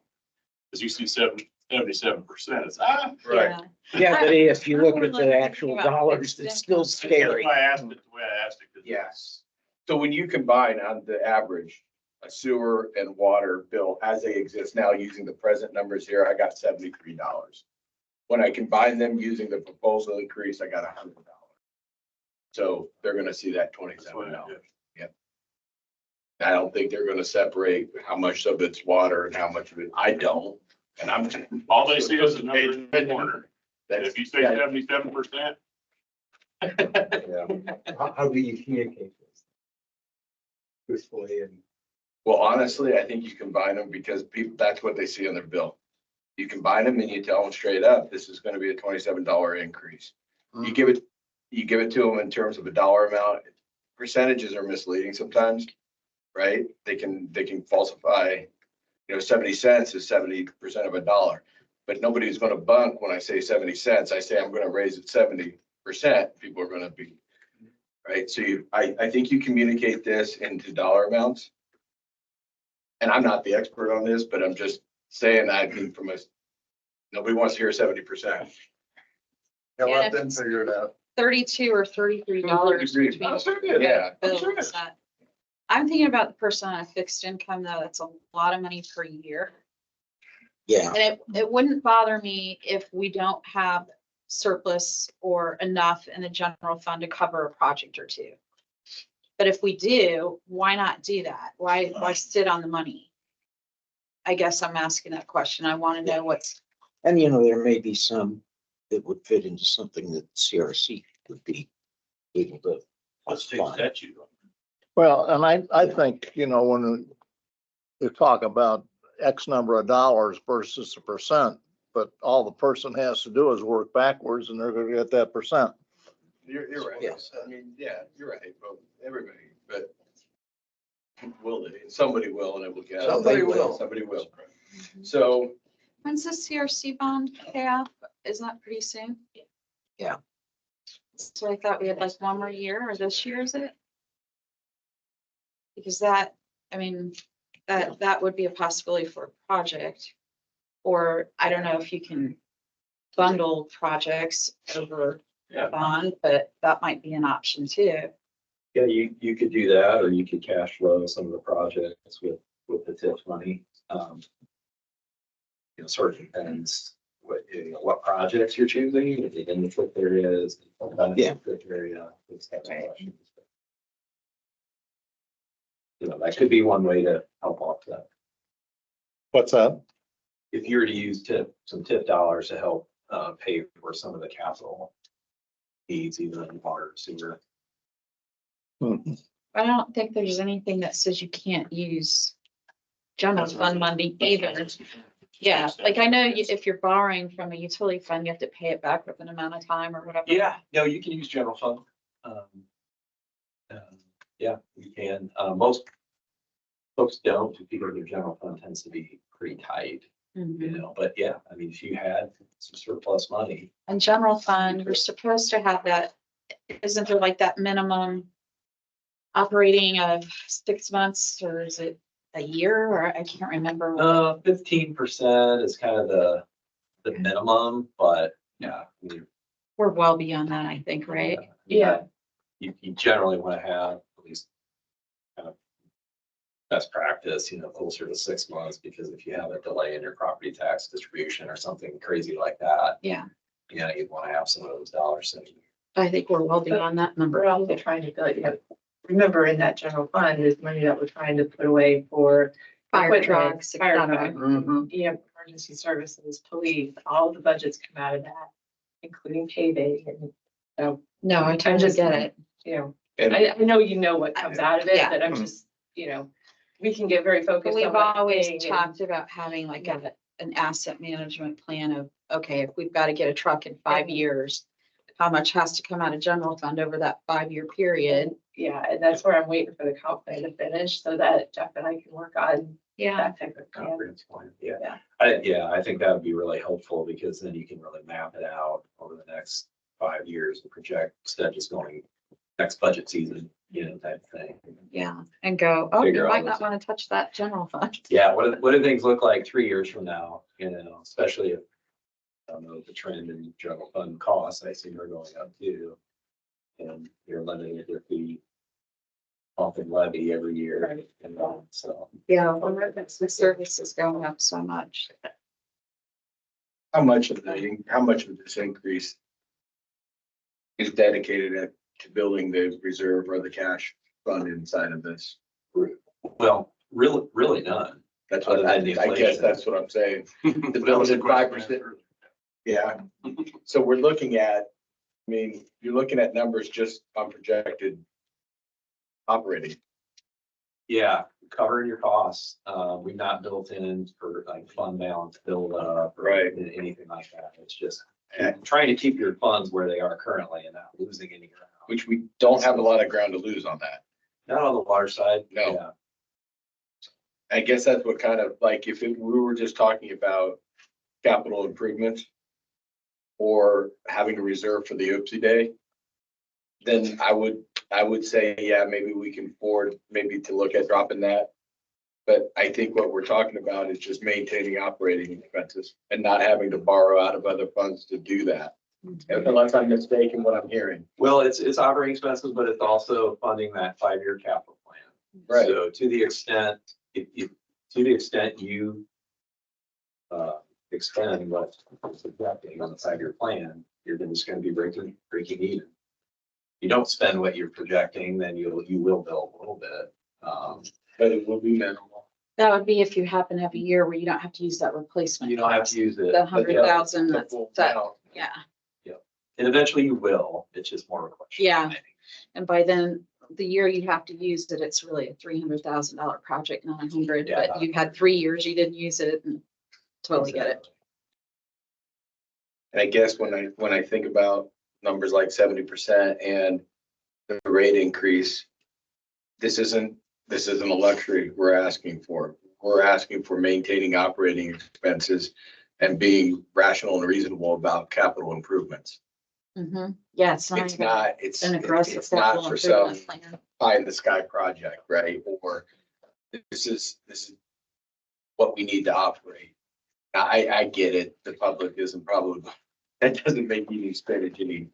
Because you see 77%, it's, Right. Yeah, but if you look I at would the like to actual think about dollars, it's still that's scary. why I asked it the way I asked it. 'cause Yes. So when you combine on the average, a sewer and water bill as they exist now, using the present numbers here, I got $73. When I combine them using the proposal increase, I got $100. So they're gonna see that That's why I $27. did. Yep. I don't think they're gonna separate how much of it's water and how much of it, I don't. And I'm. All they see is the number in the corner. And That's, if you say 77%, How do you communicate this? Truthfully and. well, honestly, I think you combine them because people, that's what they see on their bill. You combine them and you tell them straight up, this is gonna be a $27 increase. You give it to them in terms of a dollar amount. Percentages are misleading sometimes, right? They can falsify, 70 cents is 70% of a dollar. But nobody's gonna bunk when I say 70 cents. I say I'm gonna raise it 70%, people are gonna be, right? So I think you communicate this into dollar amounts. And I'm not the expert on this, but I'm just saying that, I mean, nobody wants to hear 70%. Yeah, Yeah, let them figure it out. $32 or $33 between. Oh, very good. Yeah, I'm sure. bills that- I'm thinking about the person on a fixed income though. That's a lot of money per year. Yeah, And it wouldn't bother me if we don't have surplus or enough in the general fund to cover a project or two. But if we do, why not do that? Why sit on the money? I guess I'm asking that question. I want to know what's, and you know, there may be some that would fit into something that CRC would be able to. let's take fund. that you. Well, and I think, when you talk about X number of dollars versus a percent, but all the person has to do is work backwards and they're gonna get that percent. You're right. Yes. I mean, yeah, you're right. Well, everybody, but will they? Somebody will, and it will get. Somebody will. Somebody will. So when's the CRC bond pay off? Isn't that pretty soon? Yeah. So I thought we had like one more year, or this year, is it? Because that would be a possibility for a project. Or I don't know if you can bundle projects over Yeah. a bond, but that might be an option too. Yeah, you could do that, or you could cash flow some of the projects with the TIF money. Sort of depends what projects you're choosing, if in the TIF areas. Yeah. TIF area, those types of questions. That could be one way to help offset. What's that? If you were to use some TIF dollars to help pay for some of the capital needs, either in water, sewer. I don't think there's anything that says you can't use general fund money either. Yeah, like I know if you're borrowing from a utility fund, you have to pay it back within an amount of time or whatever. Yeah, no, you can use general fund. Yeah, you can. Most folks don't, because their general fund tends to be pretty tight, Mhm. but yeah, I mean, if you had some surplus money. And general fund, we're supposed to have that, isn't there like that minimum operating of 6 months, or is it a year, or I can't remember. 15% is kind of the minimum, but yeah. We're well beyond that, I think, right? Yeah. You generally want to have at least kind of best practice, closer to 6 months, because if you have a delay in your property tax distribution or something crazy like that, Yeah, you'd want to have some of those dollars sitting. I think we're well beyond that number. We're also trying to build, remember in that general fund is money that we're trying to put away for Fire equipment, trucks, et fire cetera. truck, emergency services, police, all the budgets come out of that, including payday and, No, I totally just- get it. And I know what comes out of it, Yeah. but I'm just, we can get very focused But on. we've one always thing and- talked about having like an asset management plan of, okay, if we've got to get a truck in 5 years, how much has to come out of general fund over that 5-year period? Yeah, and that's where I'm waiting for the comp plan to finish so that Jeff and I can work on Yeah, that type of plan. Comprehensive plan. Yeah. I think that would be really helpful, because then you can really map it out over the next 5 years and project instead of just going next budget season, type of thing. yeah, and go, oh, you Figure all might not this want to touch that general fund. Yeah, what do things look like 3 years from now, especially if, I don't know, the trend in general fund costs, I assume are going up too. And you're limiting their fee off and levy every year, Right. so. Yeah, the service is going up so much. how much of this increase is dedicated to building the reserve or the cash fund inside of this group? Well, really none. That's what Other I than the guess inflation. that's what I'm saying. The That bill was is the at question. 5%. Yeah. So we're looking at, I mean, you're looking at numbers just on projected operating. Yeah, covering your costs. We've not built in for like fund balance build up or Right. anything like that. It's just trying to keep your funds where they are currently and not losing any ground. Which we don't have a lot of ground to lose on that. Not on the water side. No. Yeah. I guess that's what kind of, like, if we were just talking about capital improvements or having a reserve for the Oopsie Day, then I would say, yeah, maybe we can afford maybe to look at dropping that. But I think what we're talking about is just maintaining operating expenses and not having to borrow out of other funds to do that. Unless I'm mistaken what I'm hearing. Well, it's operating expenses, but it's also funding that 5-year capital plan. Right. So to the extent, to the extent you expend what is projecting on the 5-year plan, you're then just gonna be breaking even. You don't spend what you're projecting, then you will build a little bit. But it will be minimal. That would be if you happen to have a year where you don't have to use that replacement. You don't have cost. to use it. The 100,000, The that's, full that, amount. yeah. And eventually you will. It's just more of a question. of Yeah. timing. And by then, the year you have to use it, it's really a $300,000 project, not 100, Yeah. but you had 3 years you didn't use it and totally get it. And I guess when I think about numbers like 70% and the rate increase, this isn't a luxury we're asking for. We're asking for maintaining operating expenses and being rational and reasonable about capital improvements. Yeah, It's not, it's an aggressive it's not capital for some improvement plan. pie in the sky project, right? Or this is what we need to operate. Now, I get it. The public isn't probably, that doesn't make any spinach any,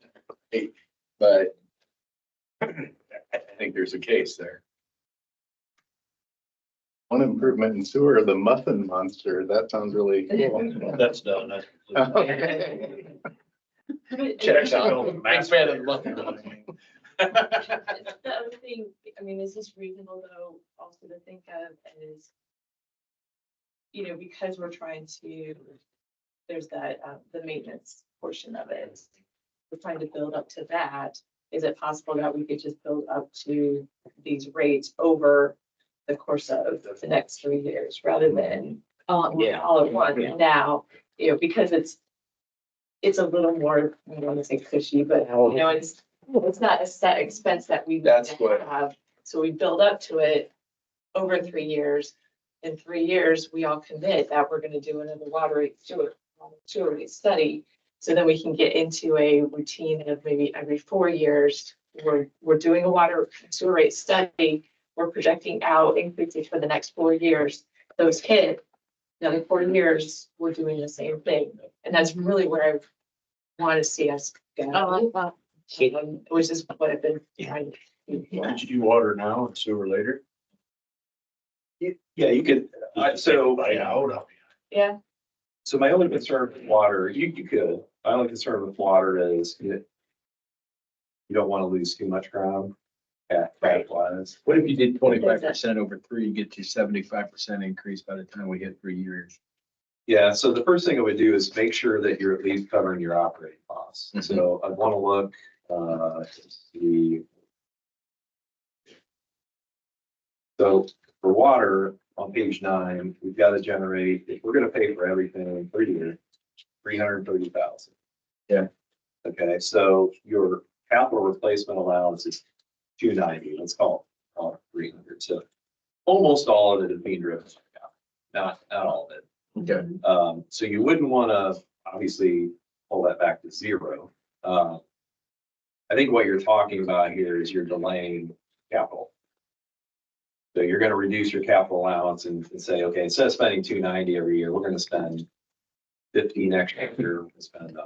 but I think there's a case there. One improvement in sewer, the muffin monster, that sounds really cool. That's done. Okay. Checks out. Big fan of the The other thing, I mean, is this reasonable though, also to think of is, you know, because we're trying to, there's that, the maintenance portion of it. We're trying to build up to that. Is it possible that we could just build up to these rates over the course of the next 3 years rather than Yeah. all at once now, you know, because it's a little more, I don't want to say cushy, but you know, it's not a set expense that we need That's to what- have. So we build up to it over 3 years. In 3 years, we all commit that we're gonna do another sewer rate study. So then we can get into a routine of maybe every 4 years, we're doing a water sewer rate study. We're projecting out increases for the next 4 years. Those hit, another 4 years, we're doing the same thing. And that's really where I want to see us Oh, go, wow. which is what I've been trying to do. Did you do water now and sewer later? Yeah, you could, so. Buy out. Yeah, So my only concern with water, you could, my only concern with water is you don't want to lose too much ground. Fact wise. What if you did 25% over 3, you get to 75% increase by the time we hit 3 years? Yeah, so the first thing I would do is make sure that you're at least covering your operating costs. Mhm. So I'd want to look, so for water on page 9, we've got to generate, if we're gonna pay for everything per year, 330,000. Yeah. Okay, so your capital replacement allowance is 290, let's call it 300. So almost all of it is being driven by capital, not all of it. Okay. So you wouldn't want to obviously pull that back to 0. I think what you're talking about here is you're delaying capital. So you're going to reduce your capital allowance and say, okay, instead of spending 290 every year, we're going to spend 50 next year, we're going to spend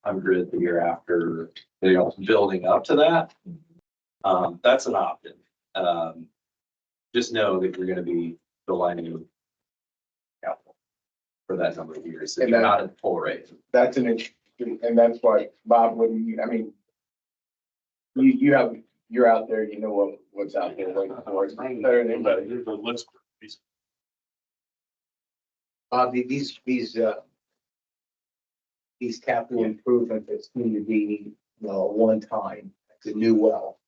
100 the year after, you know, building up to that. That's an option. Just know that you're going to be delaying capital for that number of years. If And you're that- not at full rate. That's an interesting, and that's why Bob wouldn't, I mean, you have you're out there, you know what's out there waiting for us, better than anybody. There's a list. These capital improvements that seem to be, one time, the new well.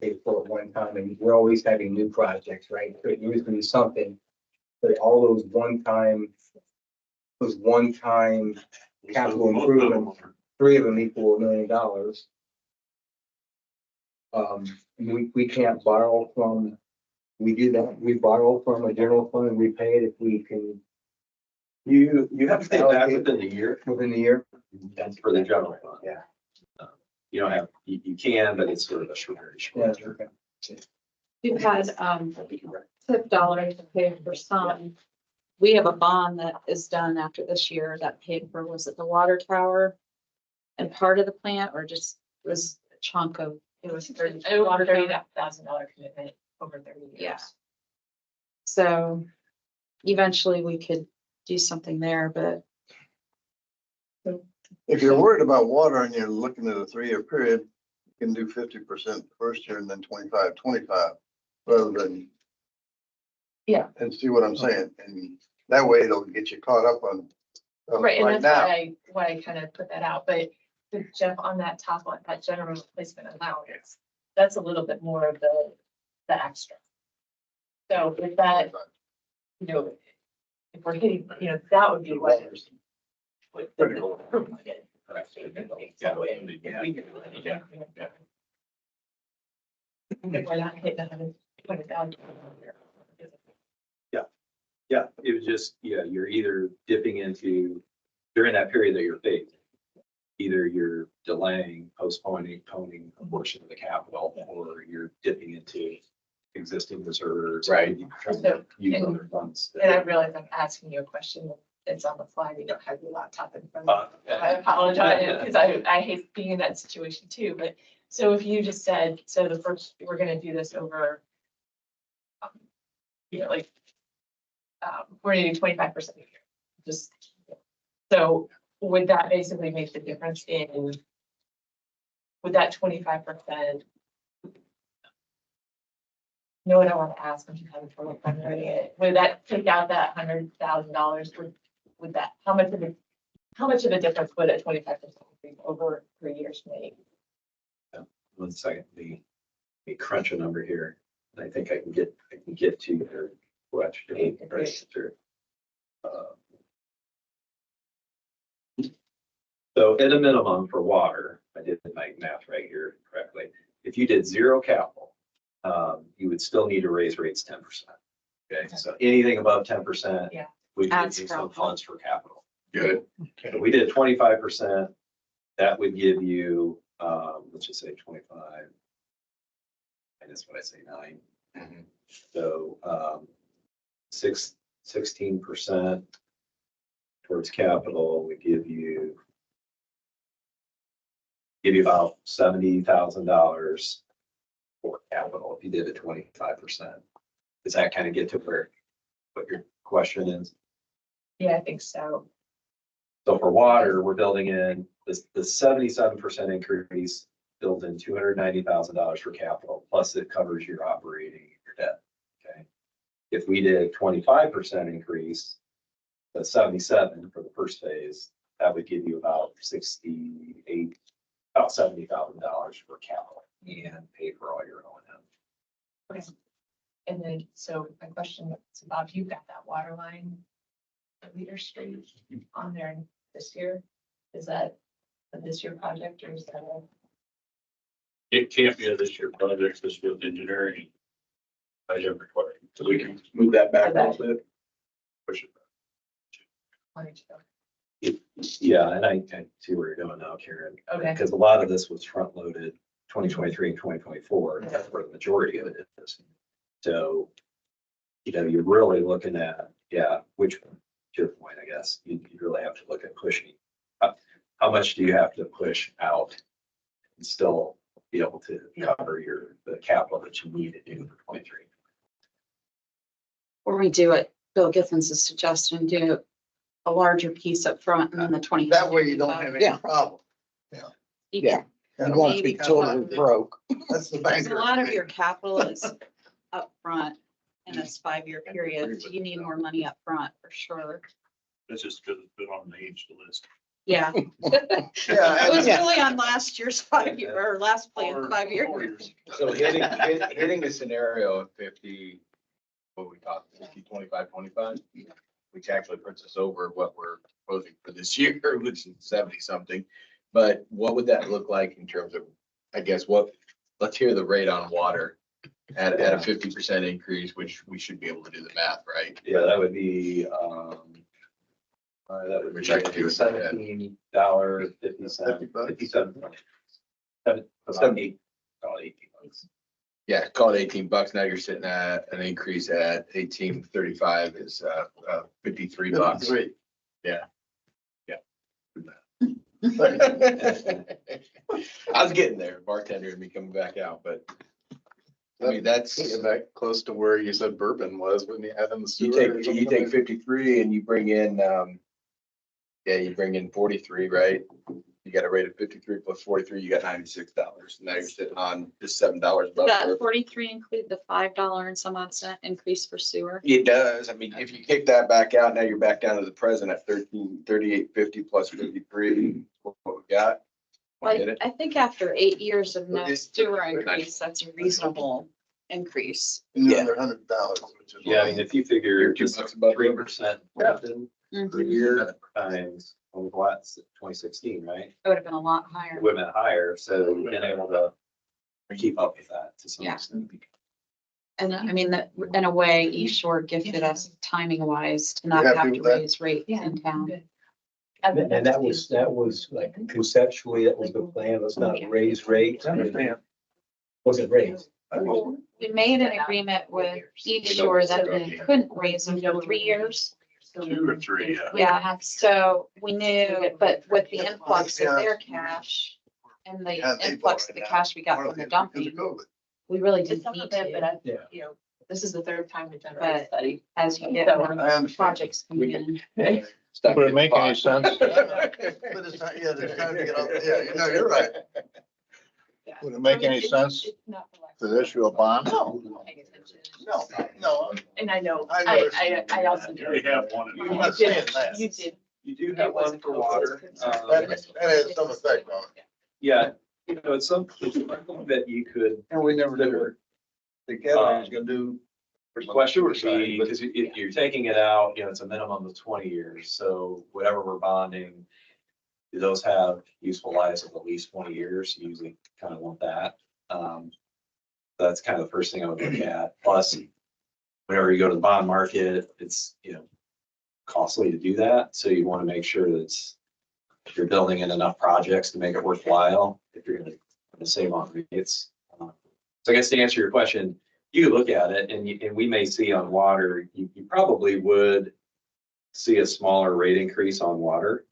They for one time, and we're always having new projects, right? So it used to be something, but all those one-time capital improvements, 3 of them equal $1 million. We can't borrow from, we do that, we borrow from a general fund and we pay it if we can You have to pay back within the year. within the year. That's for the general fund. Yeah. You don't have, you can, but it's sort of a short. Yeah, short. okay. We've had, tip dollars to pay for some. We have a bond that is done after this year that paid for, was it the water tower? And part of the plant, or just was a chunk of, it was Over water tower. $30,000 commitment over 30 years. Yeah. So eventually we could do something there, but If you're worried about water and you're looking at a 3-year period, you can do 50% first year and then 25, rather than. Yeah. And see what I'm saying? And that way it'll get you caught up on. Right, and right that's now. why I kind of put that out, but Jeff, on that top one, that general replacement allowance, that's a little bit more of the extra. So with that, if we're hitting, that would be what. Critical. If we're not hitting 120,000. Yeah, it was just, you're either dipping into, during that period that you're phased. Either you're delaying, postponing a portion of the capital, or you're dipping into existing reserves. Right. Trying to use other funds. And I realize I'm asking you a question that's on the fly, you don't have your laptop in front of you. I apologize, because I hate being in that situation too, but so if you just said, so the first, we're gonna do this over. We're gonna do 25% a year, just. So would that basically make the difference in? Would that 25%? No, I don't want to ask, I'm just having trouble writing it. Would that take out that $100,000? Would that, how much of a difference would a 25% increase over 3 years make? 1 second, let me crunch a number here. I think I can get to your question. So at a minimum for water, I did my math right here correctly. If you did 0 capital, you would still need to raise rates 10%. Okay, so anything above 10%. Yeah. We give Adds you some capital. funds for capital. Good. So we did 25%. That would give you, let's just say 25. Minus what I say, 9. Mhm. So 16% towards capital would give you about $70,000 for capital if you did it 25%. Does that kind of get to what your question is? Yeah, I think so. So for water, we're building in the 77% increase, builds in $290,000 for capital, plus it covers your operating, your debt. Okay. If we did 25% increase, the 77 for the first phase, that would give you about $70,000 for capital and pay for all your O&M. Okay. And then, so my question is, Bob, you've got that water line, the Leader Street on there this year? Is that a this year project or is that a? It can't be a this year project, this with engineering. I have required, So we can move that back a little bit. push it. Yeah, and I see where you're going now, Karen. Okay. Because a lot of this was front loaded 2023 and 2024. And that's where the majority of it is. So, you're really looking at, which, to your point, I guess, you really have to look at pushing. How much do you have to push out and still be able to cover the capital that you need to do for 23? or we do it, Bill Giffens is suggesting, do a larger piece up front and then the 20. That way you don't have any problem. Yeah. He wants to be totally broke. That's the Because a lot of your capital is upfront in this 5-year period. So you need more money upfront for sure. That's just because it's been on the age list. Yeah. It was really on last year's 5-year or last plan 5 years. 4 years. So hitting the scenario of 50, what we talked, 50, 25, 25, which actually puts us over what we're proposing for this year, which is 70 something. But what would that look like in terms of, I guess, let's hear the rate on water at a 50% increase, which we should be able to do the math, right? Yeah, that would be, that would Which I could do be with that, yeah. $17.50, 57. About eight, call it 18 bucks. Yeah, call it $18. Now you're sitting at an increase at 18.35 is $53. Yeah. I was getting there, bartender and me coming back out, but I mean, that's, Get back close to where you said Bourbon was when you had in the you sewer. take 53 and you bring in, you bring in 43, right? You got a rate of 53 plus 43, you got $96. Now you're sitting on just $7 above. Did that Bourbon. 43 include the $5 and some odd cent increase for sewer? It does. I mean, if you kick that back out, now you're back down to the present at 38.50 plus 53, what we got. Wanna hit Like, it? I think after 8 years of no It's- sewer increase, that's a reasonable increase. Yeah. $100, which is. Yeah, I mean, if you figure You're just $2 above 3% Lipton per Mhm. year times, what's 2016, right? It would have been a lot higher. It would have been higher, so we've been able to keep up with that to some Yeah. extent. And I mean, that in a way, East Shore gifted us timing wise to not You're happy have to with that? raise rates in town. And that was like conceptually, that was the plan. Let's not raise rates. Wasn't raised. We made an agreement with East Shore that they couldn't raise them for 3 years. 2 or 3, yeah. Yeah, so we knew, but with the influx of their cash and the influx of the cash we got from the dumping, we really didn't Some need of it, but to. I, Yeah. you know, this is the third time we've done a But- rate study. As you get So- more I understand. projects coming in. Stop Would it getting make any caught. sense? But it's not, yeah, there's time to get out, yeah, no, you're right. Yeah. Would it make I mean, any it's- sense it's not for lack to of issue a bond? paying attention. No. And I know, I I never- also. We have one. You I'm not saying that. You did. You do It have was one for a water. concern. That has some effect on it. Yeah, you know, it's something that you could, And we never did it. The gathering is gonna do. the question would be, because if you're taking it out, you know, it's a minimum of 20 years. So whatever we're bonding, do those have useful lives of at least 20 years? You usually kind of want that. That's kind of the first thing I would look at. Plus, whenever you go to the bond market, it's, you know, costly to do that. So you want to make sure that if you're building in enough projects to make it worthwhile, if you're going to save on rates. So I guess to answer your question, you could look at it and we may see on water, you probably would see a smaller rate increase on water.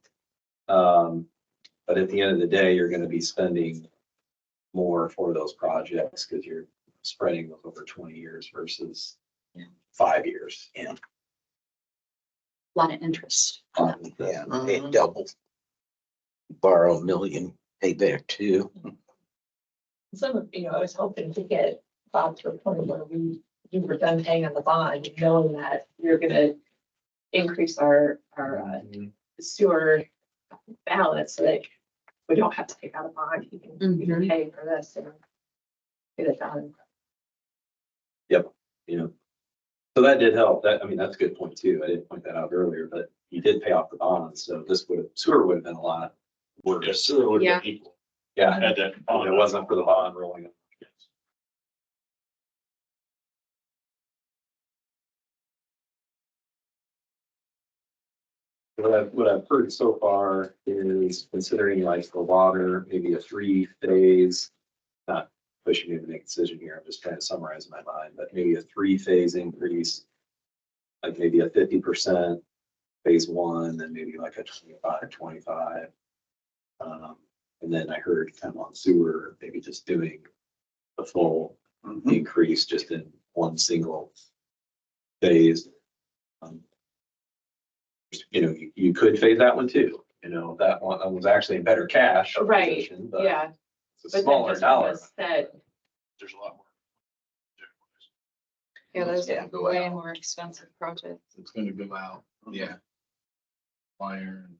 But at the end of the day, you're going to be spending more for those projects because you're spreading them over 20 years versus 5 years. A lot of interest. Yeah, pay double. Borrow $1 million, pay back 2. Some of, I was hoping to get Bob to a point where you were done paying on the bond, knowing that you're gonna increase our sewer balance, so that we don't have to take out a bond, you can pay for this and get it done. You know, so that did help. That, I mean, that's a good point too. I didn't point that out earlier, but you did pay off the bond. So sewer would have been a lot worse. Sewer would Yeah. be equal. Yeah, Had that. if it wasn't for the bond rolling up. What I've heard so far is considering like the water, maybe a 3-phase, not pushing you to make a decision here, I'm just trying to summarize in my mind, but maybe a 3-phase increase. Like maybe a 50% phase 1, then maybe like a 25. And then I heard kind of on sewer, maybe just doing the full increase just in one single phase. You know, you could phase that one too, you know, that one was actually in better cash. Right, position, but- yeah. a But then smaller just dollar. was said, There's a lot more. Yeah, those Yeah, are go way out. more expensive projects. It's gonna go out, yeah. Fire and.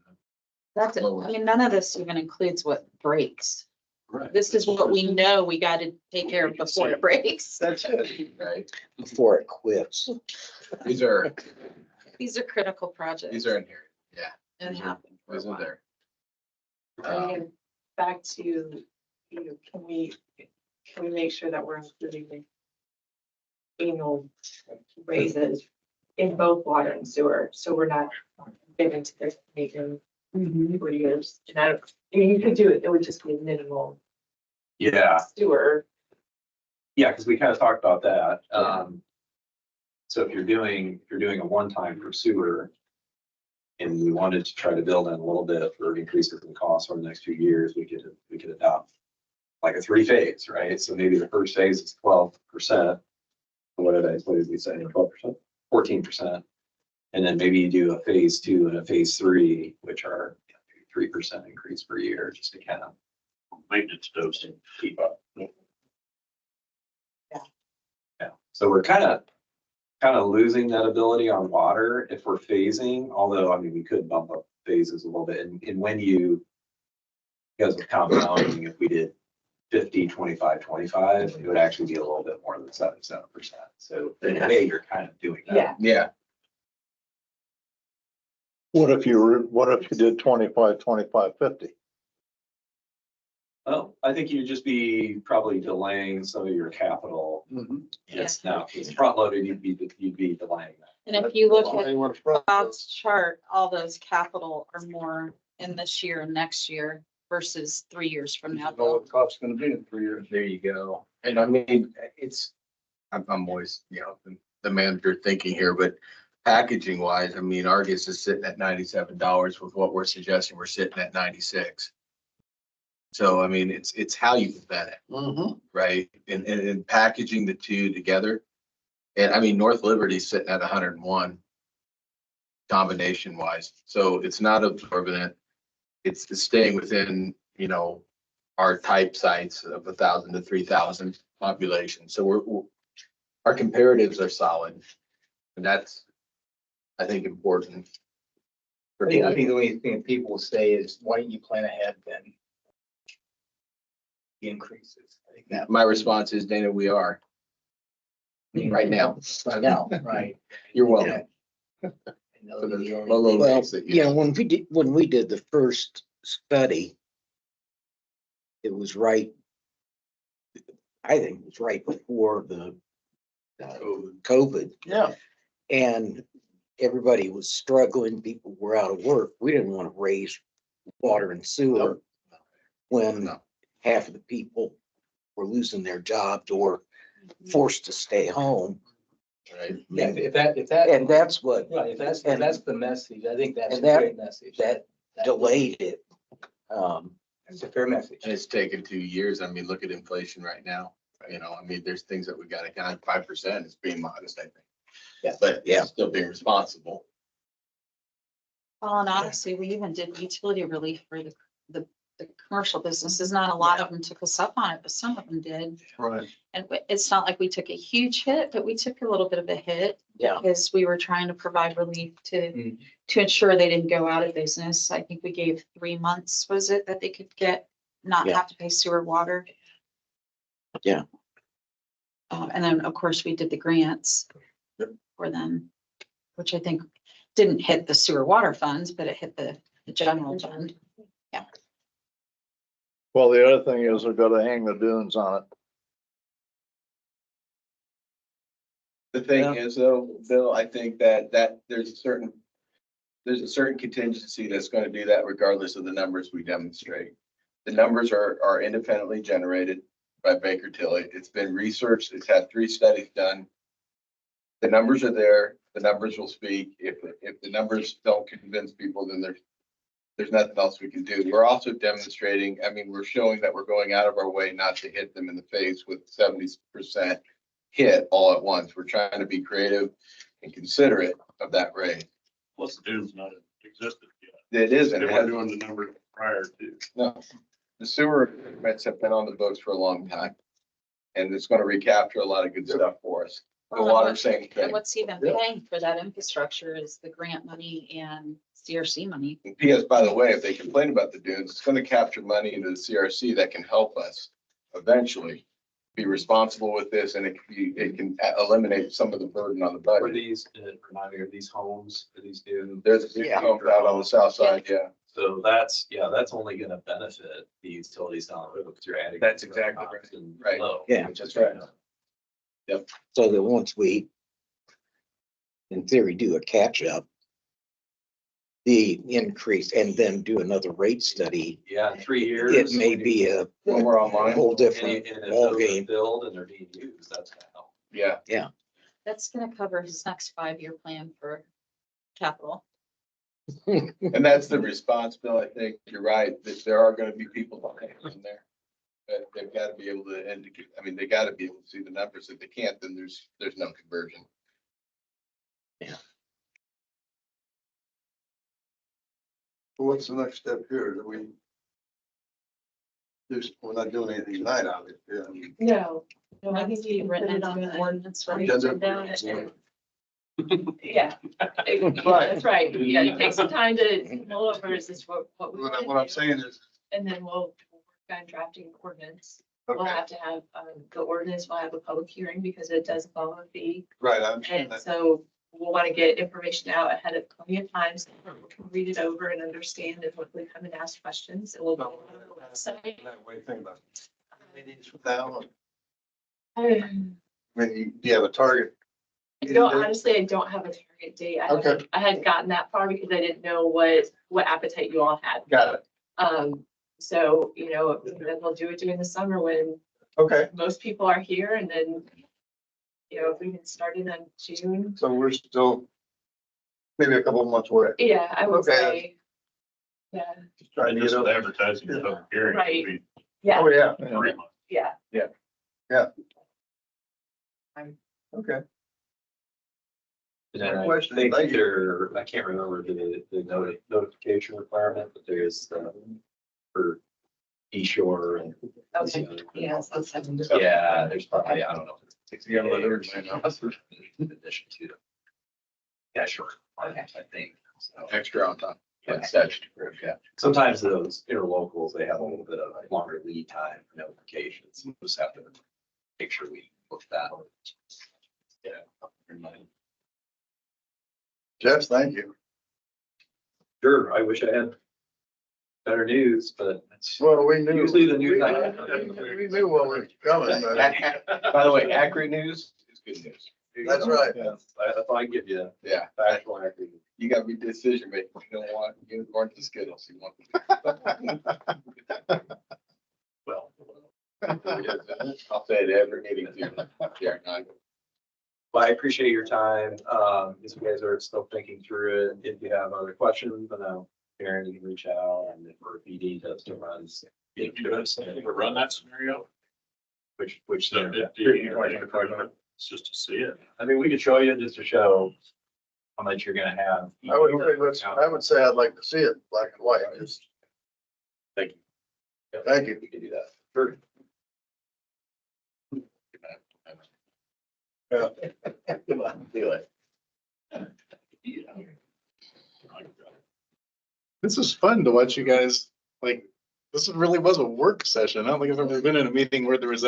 That's, I mean, none of this even includes what breaks. Right. This is what we know we gotta take care of before it breaks. That's it, right? Before it quits. These are, These are critical projects. these are in here, yeah, And happen for a these are while. there. and back to, you know, can we make sure that we're including the annual raises in both water and sewer, so we're not getting to this meeting Mhm. for years. And I mean, you could do it, it would just be a minimal Yeah, sewer. yeah, because we kind of talked about that. So if you're doing a one-time for sewer, and we wanted to try to build in a little bit for increases in costs over the next few years, we could adopt like a 3-phase, right? So maybe the first phase is 12%. What did we say, 12%, 14%? And then maybe you do a phase 2 and a phase 3, which are 3% increase per year, just to kind of Maintenance dosing. keep up. Yeah, so we're kind of losing that ability on water if we're phasing, although, I mean, we could bump up phases a little bit. And when you, because of compounding, if we did 50, 25, 25, it would actually be a little bit more than 7%. So in a way, you're kind of doing that. Yeah. Yeah, What if you did 25, 25, 50? Well, I think you'd just be probably delaying some of your capital. Yes, now, if it's front loaded, you'd be delaying that. And if you look at Anyone from- Bob's chart, all those capital are more in this year and next year versus 3 years from now. Know what the cost's gonna be in 3 years. there you go. And I mean, it's, I'm always, you know, the manager thinking here, but packaging wise, I mean, Argus is sitting at $97 with what we're suggesting. We're sitting at 96. So, I mean, it's how you vet it, Mhm. right? And packaging the two together. And I mean, North Liberty's sitting at 101 combination wise. So it's not absorbing it. It's staying within, you know, our type sites of 1,000 to 3,000 population. So our comparatives are solid. And that's, I think, important. I think the only thing people will say is, why don't you plan ahead then? The increases. I think that. My response is, Dana, we are. Right now. Right now, right. You're welcome. I know For the the only- low, low Well, rates that you know, when we did the first study, it was right, I think it was right before the COVID, Yeah. and everybody was struggling, people were out of work. We didn't want to raise water and sewer when No. half of the people were losing their jobs or forced to stay home. Right. Yeah, if that, And that's what right, if that's the message, I think that's a and that- great message. that delayed it. It's a fair message. And it's taken 2 years. I mean, look at inflation right now. You know, I mean, there's things that we got to kind of 5% is being modest, I think. Yeah. But yeah, still being responsible. Well, and honestly, we even did utility relief for the commercial businesses. Not a lot of them took us up on it, but some of them did. Right. And it's not like we took a huge hit, but we took a little bit of a hit. Yeah. Because we were trying to provide relief Mm. to ensure they didn't go out of business. I think we gave 3 months, was it, that they could not Yeah. have to pay sewer water. Yeah. And then, of course, we did the grants for them, which I think didn't hit the sewer water funds, but it hit the general fund. Well, the other thing is they're gonna hang the dunes on it. The thing is though, Bill, I think that there's a certain contingency that's gonna do that regardless of the numbers we demonstrate. The numbers are independently generated by Baker Tilly. It's been researched. It's had 3 studies done. The numbers are there. The numbers will speak. If the numbers don't convince people, then there's nothing else we can do. We're also demonstrating, I mean, we're showing that we're going out of our way not to hit them in the face with 70% hit all at once. We're trying to be creative and considerate of that rate. Plus the dune's not existed yet. It isn't. They It were hasn't- doing the number prior to. No. the sewer agreements have been on the books for a long time. And it's gonna recapture a lot of good stuff for us. The water, same And thing. what's even paying for that infrastructure is the grant money and CRC money. And P.S. by the way, if they complain about the dunes, it's gonna capture money into the CRC that can help us eventually be responsible with this, and it can eliminate some of the burden on the For budget. these, remind me of these homes, for these new. There's a few homes out on the south side, yeah. So that's, yeah, that's only gonna benefit the utilities down the road because you're adding. That's exactly right. costs and Right. low, Yeah. which is That's right. So that once we, in theory, do a catch up, the increase and then do another rate study, Yeah, in 3 years. it may be a When we're online, whole And different if ballgame. those are filled and they're being used, that's gonna help. yeah. That's gonna cover his next 5-year plan for capital. And that's the response, Bill. I think you're right, that there are gonna be people in there. But they've got to be able to indicate, I mean, they got to be able to see the numbers. If they can't, then there's no conversion. What's the next step here? Do we just, we're not doing anything tonight, obviously. No. No, I I think think you you've put written it it on on the the ordinance. ordinance, Yeah. right? Down it. Yeah. That's right. Yeah, take some time to mull over, is this what we want to What I'm do? saying is, And then we'll work on drafting an ordinance. We'll okay, have to have, the ordinance, we'll have a public hearing because it does involve a fee. right, I understand And that. so we'll want to get information out ahead of plenty of times. So we can read it over and understand and hopefully come and ask questions. It will go on the website. What do you think about it? Meetings from now on? I I mean, do you have a target? don't, honestly, I don't have a target date. Okay. I hadn't gotten that far because I didn't know what appetite you all had. Got it. So, then we'll do it during the summer when Okay, most people are here, and then, if we can start it in June. so we're still maybe a couple of months away. Yeah, I would Okay. say. Yeah, Just trying to Just get with up. advertising, the public hearing Right. would be yeah, Oh, yeah. 3 months. yeah. Okay. And then My I question, think thank you. I can't remember the notification requirement, but there is for East Shore and. Okay, yeah, so seven. Yeah, there's probably, I don't know. if it's 60 You gotta let days or everybody know. something In addition to. Yeah, sure. I think. So, Extra on top. Yeah. Statutory, yeah. Sometimes those interlocals, they have a little bit of a longer lead time for notifications. We just have to make sure we look that. Yeah. Jeff, thank you. Sure, I wish I had better news, but it's Well, we knew. usually the news. We knew what was coming, but By the way, accurate news is good news. that's right. I thought I'd give you Yeah, factual accurate. you gotta be decision making. You don't want unicorns and Skittles. You want. Well. I'll say it every meeting too. Yeah, Well, I appreciate your time. If you guys are still thinking through it, if you have other questions, then Karen, you can reach out, and if our BD does to run. Run that scenario. Which. So it's just to see it. I mean, we could show you just to show how much you're gonna have. I would say I'd like to see it black and white. Just, Thank you. Thank you. We can do that. Sure. yeah. Come on, do it. This is fun to watch you guys, like, this really was a work session. I don't think I've ever been in a meeting where there was that